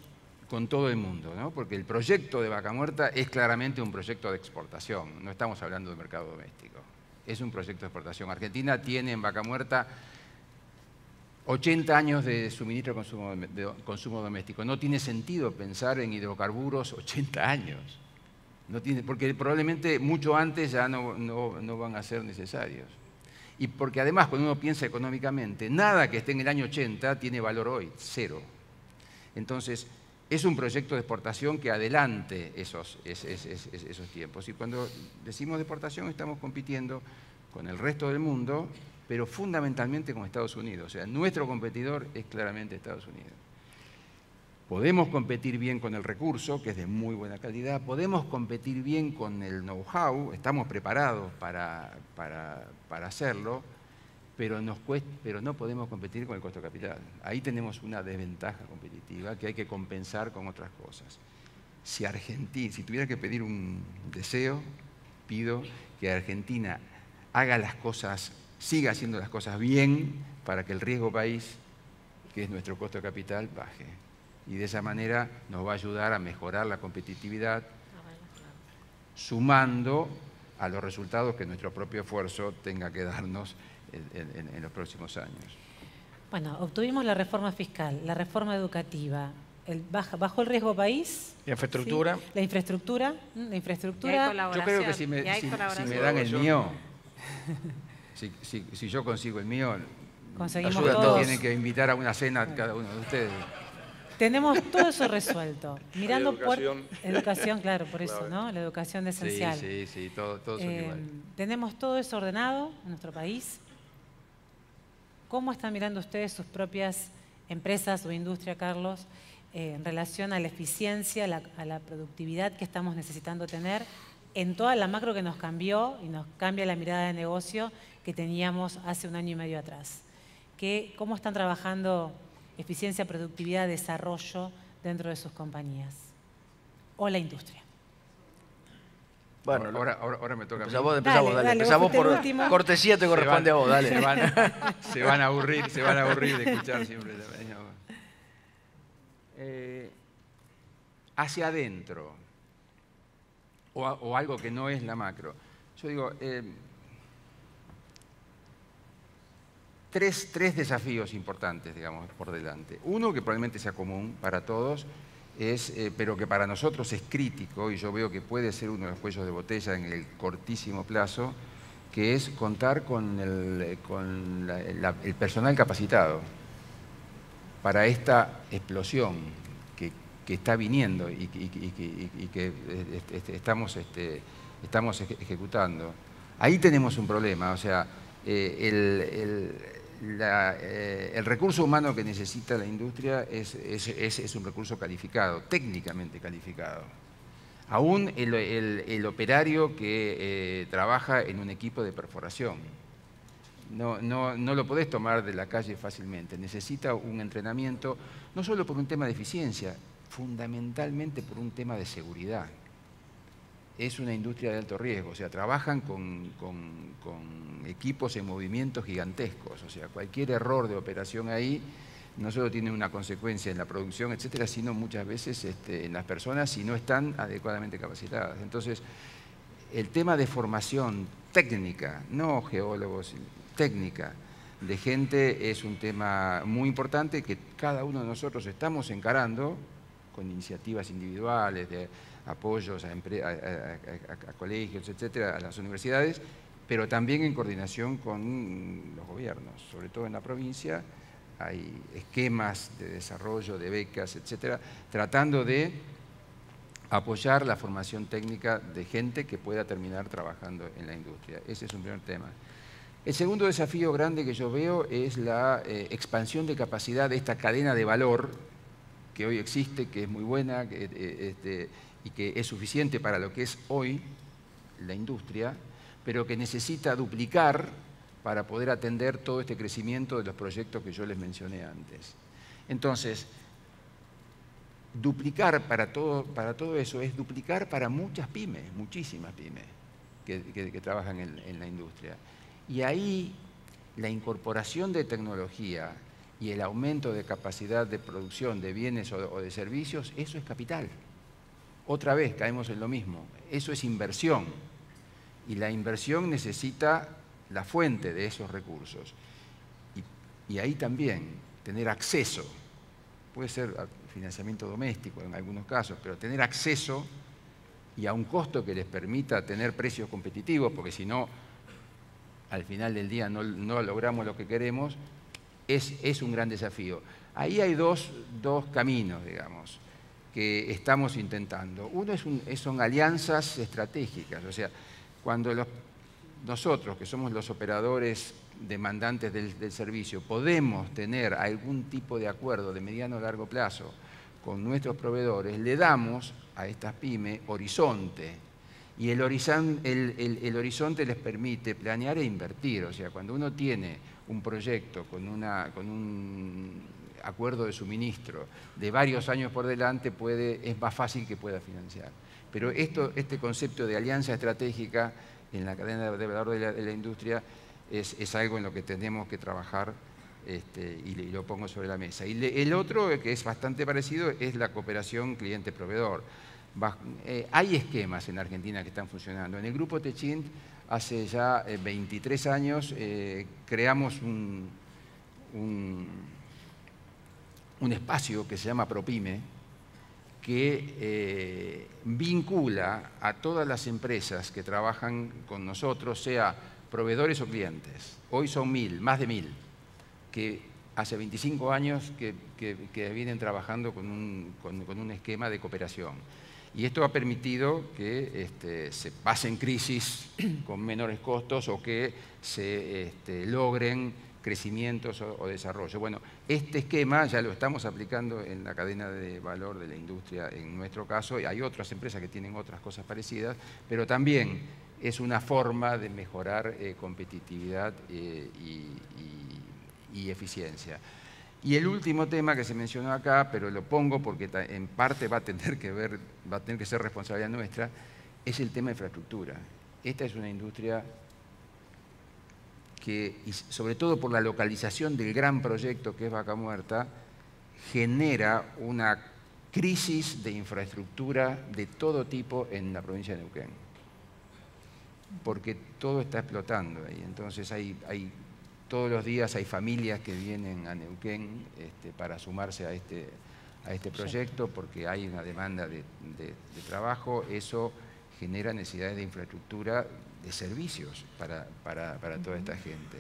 con todo el mundo, ¿no? Porque el proyecto de Vaca Muerta es claramente un proyecto de exportación, no estamos hablando de mercado doméstico, es un proyecto de exportación. Argentina tiene en Vaca Muerta 80 años de suministro de consumo doméstico. No tiene sentido pensar en hidrocarburos 80 años. No tiene, porque probablemente mucho antes ya no van a ser necesarios. Y porque además, cuando uno piensa económicamente, nada que esté en el año 80 tiene valor hoy, cero. Entonces, es un proyecto de exportación que adelante esos tiempos. Y cuando decimos de exportación, estamos compitiendo con el resto del mundo, pero fundamentalmente con Estados Unidos. O sea, nuestro competidor es claramente Estados Unidos. Podemos competir bien con el recurso, que es de muy buena calidad, podemos competir bien con el know-how, estamos preparados para hacerlo, pero no podemos competir con el costo de capital. Ahí tenemos una desventaja competitiva que hay que compensar con otras cosas. Si tuviera que pedir un deseo, pido que Argentina haga las cosas, siga haciendo las cosas bien para que el riesgo país, que es nuestro costo de capital, baje. Y de esa manera nos va a ayudar a mejorar la competitividad, sumando a los resultados que nuestro propio esfuerzo tenga que darnos en los próximos años. Bueno, obtuvimos la reforma fiscal, la reforma educativa, bajó el riesgo país. La infraestructura. ¿Sí? La infraestructura. Yo creo que si me dan el mío, si yo consigo el mío, conseguimos todos. Tienen que invitar a una cena cada uno de ustedes. Tenemos todo eso resuelto. Mirando educación. por educación, claro, por eso, ¿no? La educación es esencial. Sí, todos son iguales. Tenemos todo eso ordenado en nuestro país. ¿Cómo están mirando ustedes sus propias empresas o industria, Carlos, en relación a la eficiencia, a la productividad que estamos necesitando tener en toda la macro que nos cambió y nos cambia la mirada de negocio que teníamos hace 1 año y medio atrás? ¿Cómo están trabajando eficiencia, productividad, desarrollo dentro de sus compañías o la industria? Bueno, ahora me toca a mí. Empezamos, dale. Empezamos por cortesía, te corresponde a vos, dale. Se van a aburrir de escuchar siempre. Hacia adentro, o algo que no es la macro. Yo digo, tres desafíos importantes, digamos, por delante. Uno que probablemente sea común para todos, pero que para nosotros es crítico, y yo veo que puede ser uno de los cuellos de botella en el cortísimo plazo, que es contar con el personal capacitado para esta explosión que está viniendo y que estamos ejecutando. Ahí tenemos un problema, o sea, el recurso humano que necesita la industria es un recurso calificado, técnicamente calificado. Aún el operario que trabaja en un equipo de perforación. No lo podés tomar de la calle fácilmente. Necesita un entrenamiento, no solo por un tema de eficiencia, fundamentalmente por un tema de seguridad. Es una industria de alto riesgo, o sea, trabajan con equipos en movimientos gigantescos, o sea, cualquier error de operación ahí no solo tiene una consecuencia en la producción, etcétera, sino muchas veces en las personas si no están adecuadamente capacitadas. Entonces, el tema de formación técnica, no geólogos, técnica, de gente es un tema muy importante que cada uno de nosotros estamos encarando con iniciativas individuales, de apoyos a colegios, etcétera, a las universidades, pero también en coordinación con los gobiernos, sobre todo en la provincia. Hay esquemas de desarrollo, de becas, etcétera, tratando de apoyar la formación técnica de gente que pueda terminar trabajando en la industria. Ese es un primer tema. El segundo desafío grande que yo veo es la expansión de capacidad de esta cadena de valor que hoy existe, que es muy buena y que es suficiente para lo que es hoy la industria, pero que necesita duplicar para poder atender todo este crecimiento de los proyectos que yo les mencioné antes. Entonces, duplicar para todo eso es duplicar para muchas pymes, muchísimas pymes que trabajan en la industria. Y ahí la incorporación de tecnología y el aumento de capacidad de producción de bienes o de servicios, eso es capital. Otra vez caemos en lo mismo, eso es inversión. Y la inversión necesita la fuente de esos recursos. Y ahí también tener acceso, puede ser financiamiento doméstico en algunos casos, pero tener acceso y a un costo que les permita tener precios competitivos, porque si no, al final del día no logramos lo que queremos, es un gran desafío. Ahí hay dos caminos, digamos, que estamos intentando. Uno son alianzas estratégicas, o sea, cuando nosotros, que somos los operadores demandantes del servicio, podemos tener algún tipo de acuerdo de mediano o largo plazo con nuestros proveedores, le damos a estas pymes horizonte. Y el horizonte les permite planear e invertir. O sea, cuando uno tiene un proyecto con un acuerdo de suministro de varios años por delante, es más fácil que pueda financiar. Pero este concepto de alianza estratégica en la cadena de valor de la industria es algo en lo que tenemos que trabajar y lo pongo sobre la mesa. Y el otro, que es bastante parecido, es la cooperación cliente-proveedor. Hay esquemas en Argentina que están funcionando. En el Grupo Techint, hace ya 23 años, creamos un espacio que se llama ProPyme, que vincula a todas las empresas que trabajan con nosotros, sea proveedores o clientes. Hoy son más de 1000, que hace 25 años que vienen trabajando con un esquema de cooperación. Y esto ha permitido que se pasen crisis con menores costos o que se logren crecimientos o desarrollo. Bueno, este esquema ya lo estamos aplicando en la cadena de valor de la industria en nuestro caso, y hay otras empresas que tienen otras cosas parecidas, pero también es una forma de mejorar competitividad y eficiencia. Y el último tema que se mencionó acá, pero lo pongo porque en parte va a tener que ser responsabilidad nuestra, es el tema de infraestructura. Esta es una industria que, y sobre todo por la localización del gran proyecto que es Vaca Muerta, genera una crisis de infraestructura de todo tipo en la provincia de Neuquén, porque todo está explotando ahí. Entonces todos los días hay familias que vienen a Neuquén para sumarse a este proyecto, porque hay una demanda de trabajo. Eso genera necesidades de infraestructura, de servicios para toda esta gente.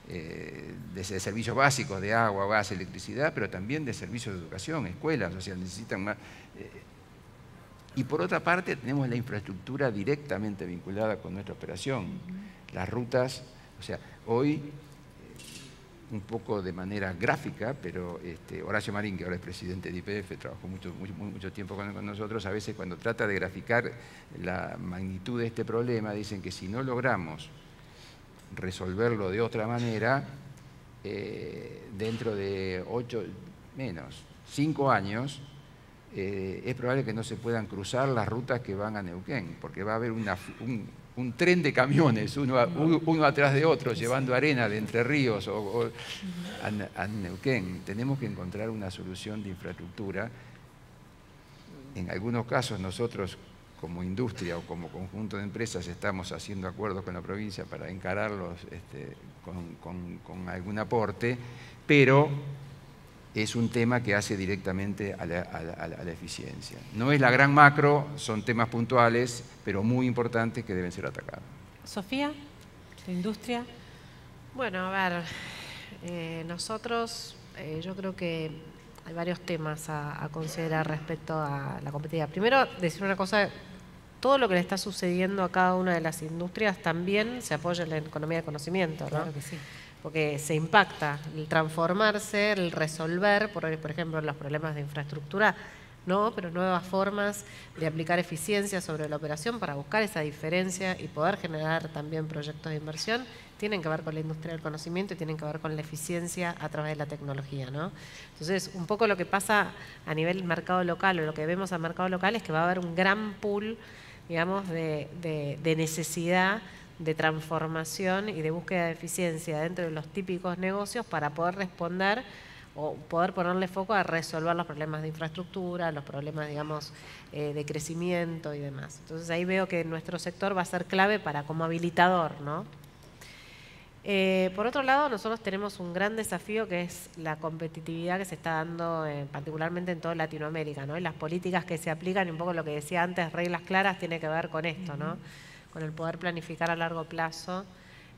De servicios básicos de agua, gas, electricidad, pero también de servicios de educación, escuelas, o sea, necesitan más. Y por otra parte tenemos la infraestructura directamente vinculada con nuestra operación, las rutas. O sea, hoy, un poco de manera gráfica, pero Horacio Marín, que ahora es presidente de YPF, trabajó mucho tiempo con nosotros, a veces cuando trata de graficar la magnitud de este problema, dicen que si no logramos resolverlo de otra manera, dentro de 5 años, es probable que no se puedan cruzar las rutas que van a Neuquén, porque va a haber un tren de camiones, uno atrás de otro, llevando arena de Entre Ríos a Neuquén. Tenemos que encontrar una solución de infraestructura. En algunos casos nosotros, como industria o como conjunto de empresas, estamos haciendo acuerdos con la provincia para encararlos con algún aporte, pero es un tema que hace directamente a la eficiencia. No es la gran macro, son temas puntuales, pero muy importantes que deben ser atacados. Sofía, ¿tu industria? Bueno, a ver, nosotros, yo creo que hay varios temas a considerar respecto a la competitividad. Primero, decir una cosa: todo lo que le está sucediendo a cada una de las industrias también se apoya en la economía de conocimiento, ¿no? Claro que sí. Porque se impacta el transformarse, el resolver, por ejemplo, los problemas de infraestructura, no, pero nuevas formas de aplicar eficiencia sobre la operación para buscar esa diferencia y poder generar también proyectos de inversión, tienen que ver con la industria del conocimiento y tienen que ver con la eficiencia a través de la tecnología, ¿no? Entonces, un poco lo que pasa a nivel mercado local, o lo que vemos a mercado local, es que va a haber un gran pool, digamos, de necesidad de transformación y de búsqueda de eficiencia dentro de los típicos negocios para poder responder o poder ponerle foco a resolver los problemas de infraestructura, los problemas, digamos, de crecimiento y demás. Entonces ahí veo que nuestro sector va a ser clave como habilitador, ¿no? Por otro lado, nosotros tenemos un gran desafío, que es la competitividad que se está dando particularmente en toda Latinoamérica, ¿no? Y las políticas que se aplican, y un poco lo que decía antes, reglas claras, tiene que ver con esto, ¿no? Con el poder planificar a largo plazo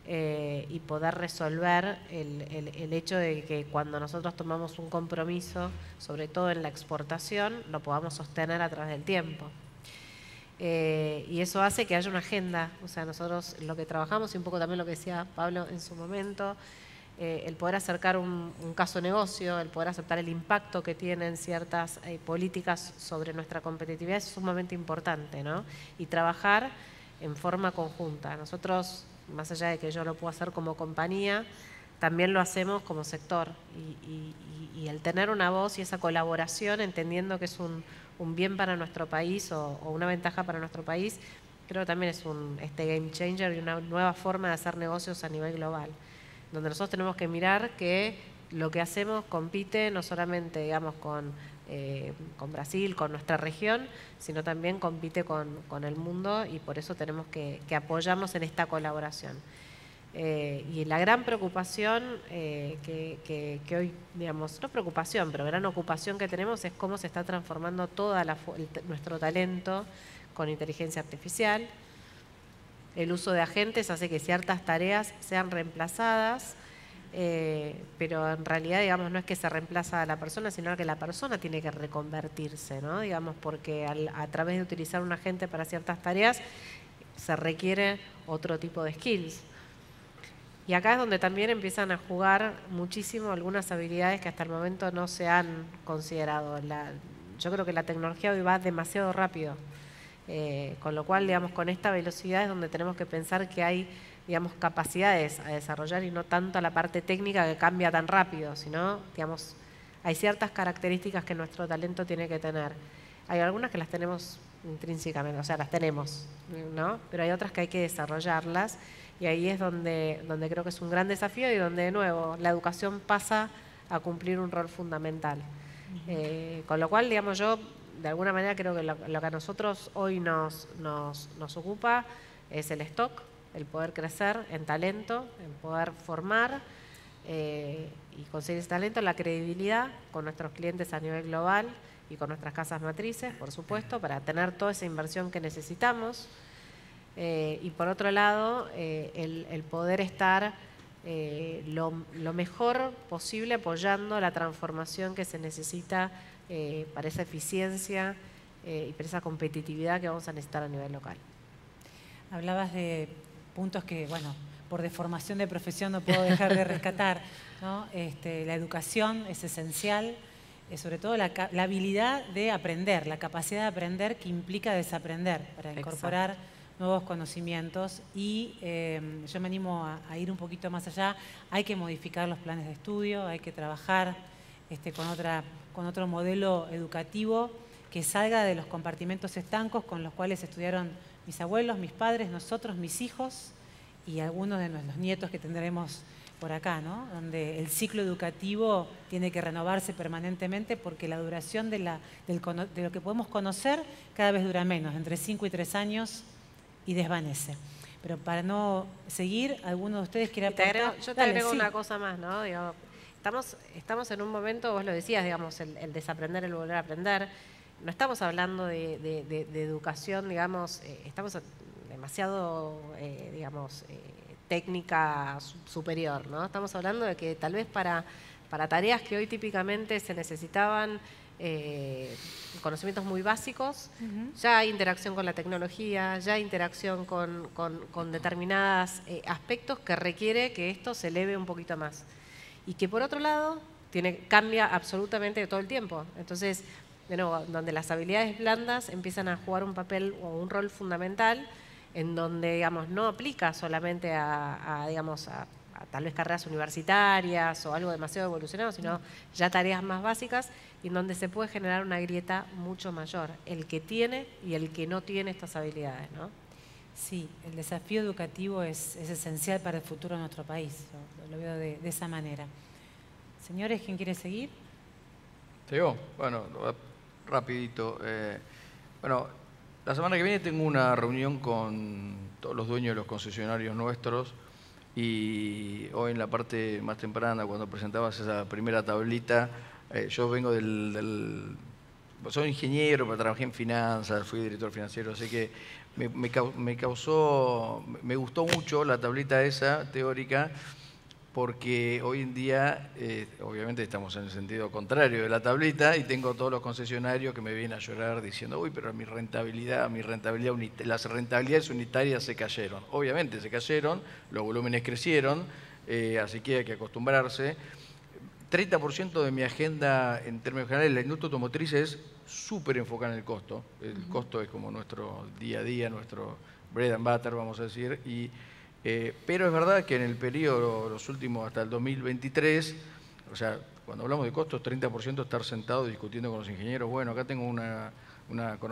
y poder resolver el hecho de que cuando nosotros tomamos un compromiso, sobre todo en la exportación, lo podamos sostener a través del tiempo. Y eso hace que haya una agenda. O sea, nosotros lo que trabajamos, y un poco también lo que decía Pablo en su momento, el poder acercar un caso negocio, el poder aceptar el impacto que tienen ciertas políticas sobre nuestra competitividad es sumamente importante, ¿no? Y trabajar en forma conjunta. Nosotros, más allá de que yo lo puedo hacer como compañía, también lo hacemos como sector. Y el tener una voz y esa colaboración, entendiendo que es un bien para nuestro país o una ventaja para nuestro país, creo que también es este game changer y una nueva forma de hacer negocios a nivel global, donde nosotros tenemos que mirar que lo que hacemos compite no solamente, digamos, con Brasil, con nuestra región, sino también compite con el mundo, y por eso tenemos que apoyarnos en esta colaboración. Y la gran preocupación que hoy, digamos, no preocupación, pero gran ocupación que tenemos es cómo se está transformando todo nuestro talento con inteligencia artificial. El uso de agentes hace que ciertas tareas sean reemplazadas, pero en realidad, digamos, no es que se reemplaza a la persona, sino que la persona tiene que reconvertirse, ¿no? Digamos, porque a través de utilizar un agente para ciertas tareas se requiere otro tipo de skills. Y acá es donde también empiezan a jugar muchísimo algunas habilidades que hasta el momento no se han considerado. Yo creo que la tecnología hoy va demasiado rápido, con lo cual, digamos, con esta velocidad es donde tenemos que pensar que hay, digamos, capacidades a desarrollar y no tanto la parte técnica que cambia tan rápido, sino, digamos, hay ciertas características que nuestro talento tiene que tener. Hay algunas que las tenemos intrínsecamente, o sea, las tenemos, ¿no? Pero hay otras que hay que desarrollarlas, y ahí es donde creo que es un gran desafío y donde, de nuevo, la educación pasa a cumplir un rol fundamental. Con lo cual, digamos, yo de alguna manera creo que lo que a nosotros hoy nos ocupa es el stock, el poder crecer en talento, en poder formar y conseguir ese talento, la credibilidad con nuestros clientes a nivel global y con nuestras casas matrices, por supuesto, para tener toda esa inversión que necesitamos. Y por otro lado, el poder estar lo mejor posible apoyando la transformación que se necesita para esa eficiencia y para esa competitividad que vamos a necesitar a nivel local. Hablabas de puntos que, bueno, por deformación de profesión no puedo dejar de rescatar, ¿no? La educación es esencial, sobre todo la habilidad de aprender, la capacidad de aprender que implica desaprender para incorporar nuevos conocimientos y yo me animo a ir un poquito más allá. Hay que modificar los planes de estudio, hay que trabajar con otro modelo educativo que salga de los compartimentos estancos con los cuales estudiaron mis abuelos, mis padres, nosotros, mis hijos y algunos de nuestros nietos que tendremos por acá, ¿no? Donde el ciclo educativo tiene que renovarse permanentemente porque la duración de lo que podemos conocer cada vez dura menos, entre 5 y 3 años y desvanece. Pero para no seguir, ¿alguno de ustedes quiere aportar? Yo te agrego una cosa más, ¿no? Digo, estamos en un momento, vos lo decías, digamos, el desaprender, el volver a aprender. No estamos hablando de educación, digamos, estamos demasiado, digamos, técnica superior, ¿no? Estamos hablando de que tal vez para tareas que hoy típicamente se necesitaban conocimientos muy básicos, ya hay interacción con la tecnología, ya hay interacción con determinados aspectos que requiere que esto se eleve un poquito más. Y que por otro lado cambia absolutamente todo el tiempo. Entonces, de nuevo, donde las habilidades blandas empiezan a jugar un papel o un rol fundamental, en donde, digamos, no aplica solamente a tal vez carreras universitarias o algo demasiado evolucionado, sino ya tareas más básicas y en donde se puede generar una grieta mucho mayor, el que tiene y el que no tiene estas habilidades, ¿no? Sí, el desafío educativo es esencial para el futuro de nuestro país, lo veo de esa manera. Señores, ¿quién quiere seguir? Yo, bueno, rapidito. Bueno, la semana que viene tengo una reunión con todos los dueños de los concesionarios nuestros y hoy en la parte más temprana, cuando presentabas esa primera tablita, yo vengo soy ingeniero, pero trabajé en finanzas, fui director financiero, así que me gustó mucho la tablita esa teórica, porque hoy en día, obviamente estamos en el sentido contrario de la tablita y tengo todos los concesionarios que me vienen a llorar diciendo, uy, pero las rentabilidades unitarias se cayeron. Obviamente se cayeron, los volúmenes crecieron, así que hay que acostumbrarse. 30% de mi agenda en términos generales, la industria automotriz es súper enfocada en el costo. El costo es como nuestro día a día, nuestro bread and butter, vamos a decir. Pero es verdad que en el periodo, los últimos hasta el 2023, o sea, cuando hablamos de costos, 30% estar sentado discutiendo con los ingenieros. Bueno, acá tengo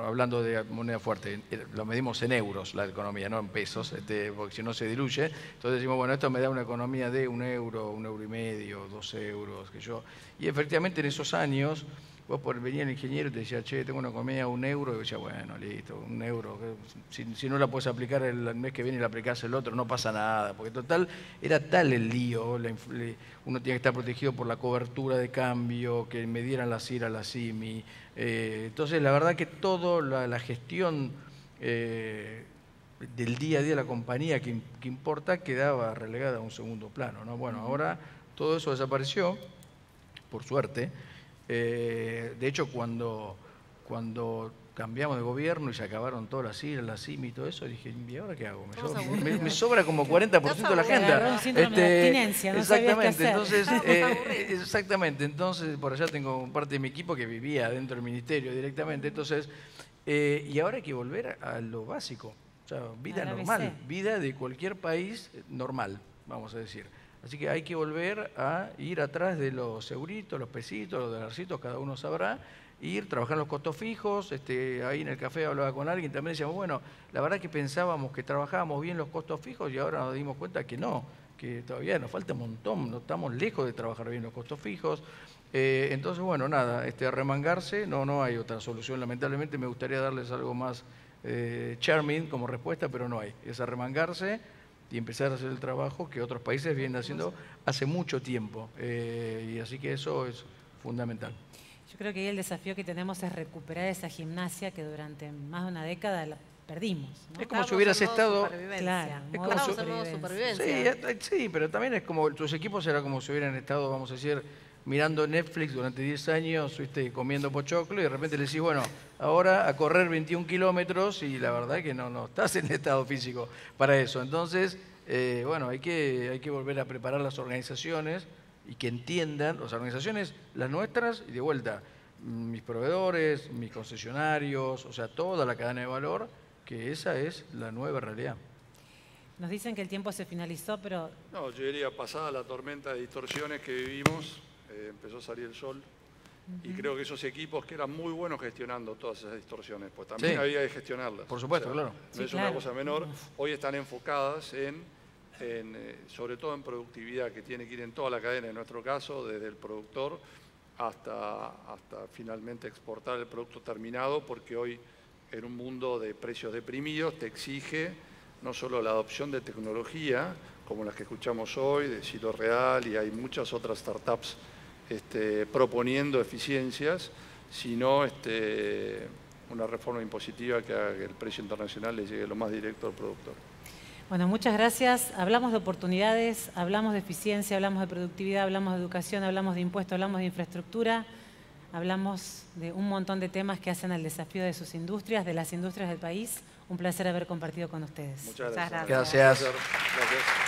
hablando de moneda fuerte, lo medimos en euros la economía, no en pesos, porque si no se diluye. Entonces decimos, bueno, esto me da una economía de €1, €1,50, €2, que yo. Y efectivamente en esos años, venía el ingeniero y te decía, che, tengo una economía de €1, y yo decía, bueno, listo, €1, si no la puedes aplicar el mes que viene y la aplicás el otro, no pasa nada, porque total, era tal el lío, uno tiene que estar protegido por la cobertura de cambio, que me dieran la CIRA, la CIMI. Entonces, la verdad que toda la gestión del día a día de la compañía que importa quedaba relegada a un segundo plano, ¿no? Bueno, ahora todo eso desapareció, por suerte. De hecho, cuando cambiamos de gobierno y se acabaron todas las CIRA, la CIMI y todo eso, dije, ¿y ahora qué hago? Me sobra como 40% de la agenda. Exactamente, entonces por allá tengo parte de mi equipo que vivía dentro del ministerio directamente, entonces, y ahora hay que volver a lo básico, o sea, vida normal, vida de cualquier país normal, vamos a decir. Así que hay que volver a ir atrás de los euritos, los pesitos, los dolarcitos, cada uno sabrá, ir, trabajar los costos fijos. Ahí en el café hablaba con alguien, también decíamos, bueno, la verdad que pensábamos que trabajábamos bien los costos fijos y ahora nos dimos cuenta que no, que todavía nos falta un montón, no estamos lejos de trabajar bien los costos fijos. Entonces, bueno, nada, remangarse, no hay otra solución. Lamentablemente me gustaría darles algo más charming como respuesta, pero no hay. Es arremangarse y empezar a hacer el trabajo que otros países vienen haciendo hace mucho tiempo. Y así que eso es fundamental. Yo creo que ahí el desafío que tenemos es recuperar esa gimnasia que durante más de una década la perdimos, ¿no? Es como si hubieras estado... Claro, Estábamos en modo supervivencia. Sí, pero también es como, tus equipos era como si hubieran estado, vamos a decir, mirando Netflix durante 10 años, comiendo pochoclo, y de repente le decís, bueno, ahora a correr 21 kilómetros, y la verdad que no estás en estado físico para eso. Entonces, bueno, hay que volver a preparar las organizaciones y que entiendan, las organizaciones, las nuestras, y de vuelta, mis proveedores, mis concesionarios, o sea, toda la cadena de valor, que esa es la nueva realidad. Nos dicen que el tiempo se finalizó, pero... No, yo diría, pasada la tormenta de distorsiones que vivimos, empezó a salir el sol, y creo que esos equipos que eran muy buenos gestionando todas esas distorsiones, pues también había que gestionarlas. Por supuesto, claro. No es una cosa menor. Hoy están enfocadas sobre todo en productividad, que tiene que ir en toda la cadena, en nuestro caso, desde el productor hasta finalmente exportar el producto terminado, porque hoy en un mundo de precios deprimidos te exige no solo la adopción de tecnología, como las que escuchamos hoy, de Silo Real, y hay muchas otras startups proponiendo eficiencias, sino una reforma impositiva que haga que el precio internacional le llegue lo más directo al productor. Bueno, muchas gracias. Hablamos de oportunidades, hablamos de eficiencia, hablamos de productividad, hablamos de educación, hablamos de impuestos, hablamos de infraestructura, hablamos de un montón de temas que hacen al desafío de sus industrias, de las industrias del país. Un placer haber compartido con ustedes. Muchas gracias. Gracias. Gracias.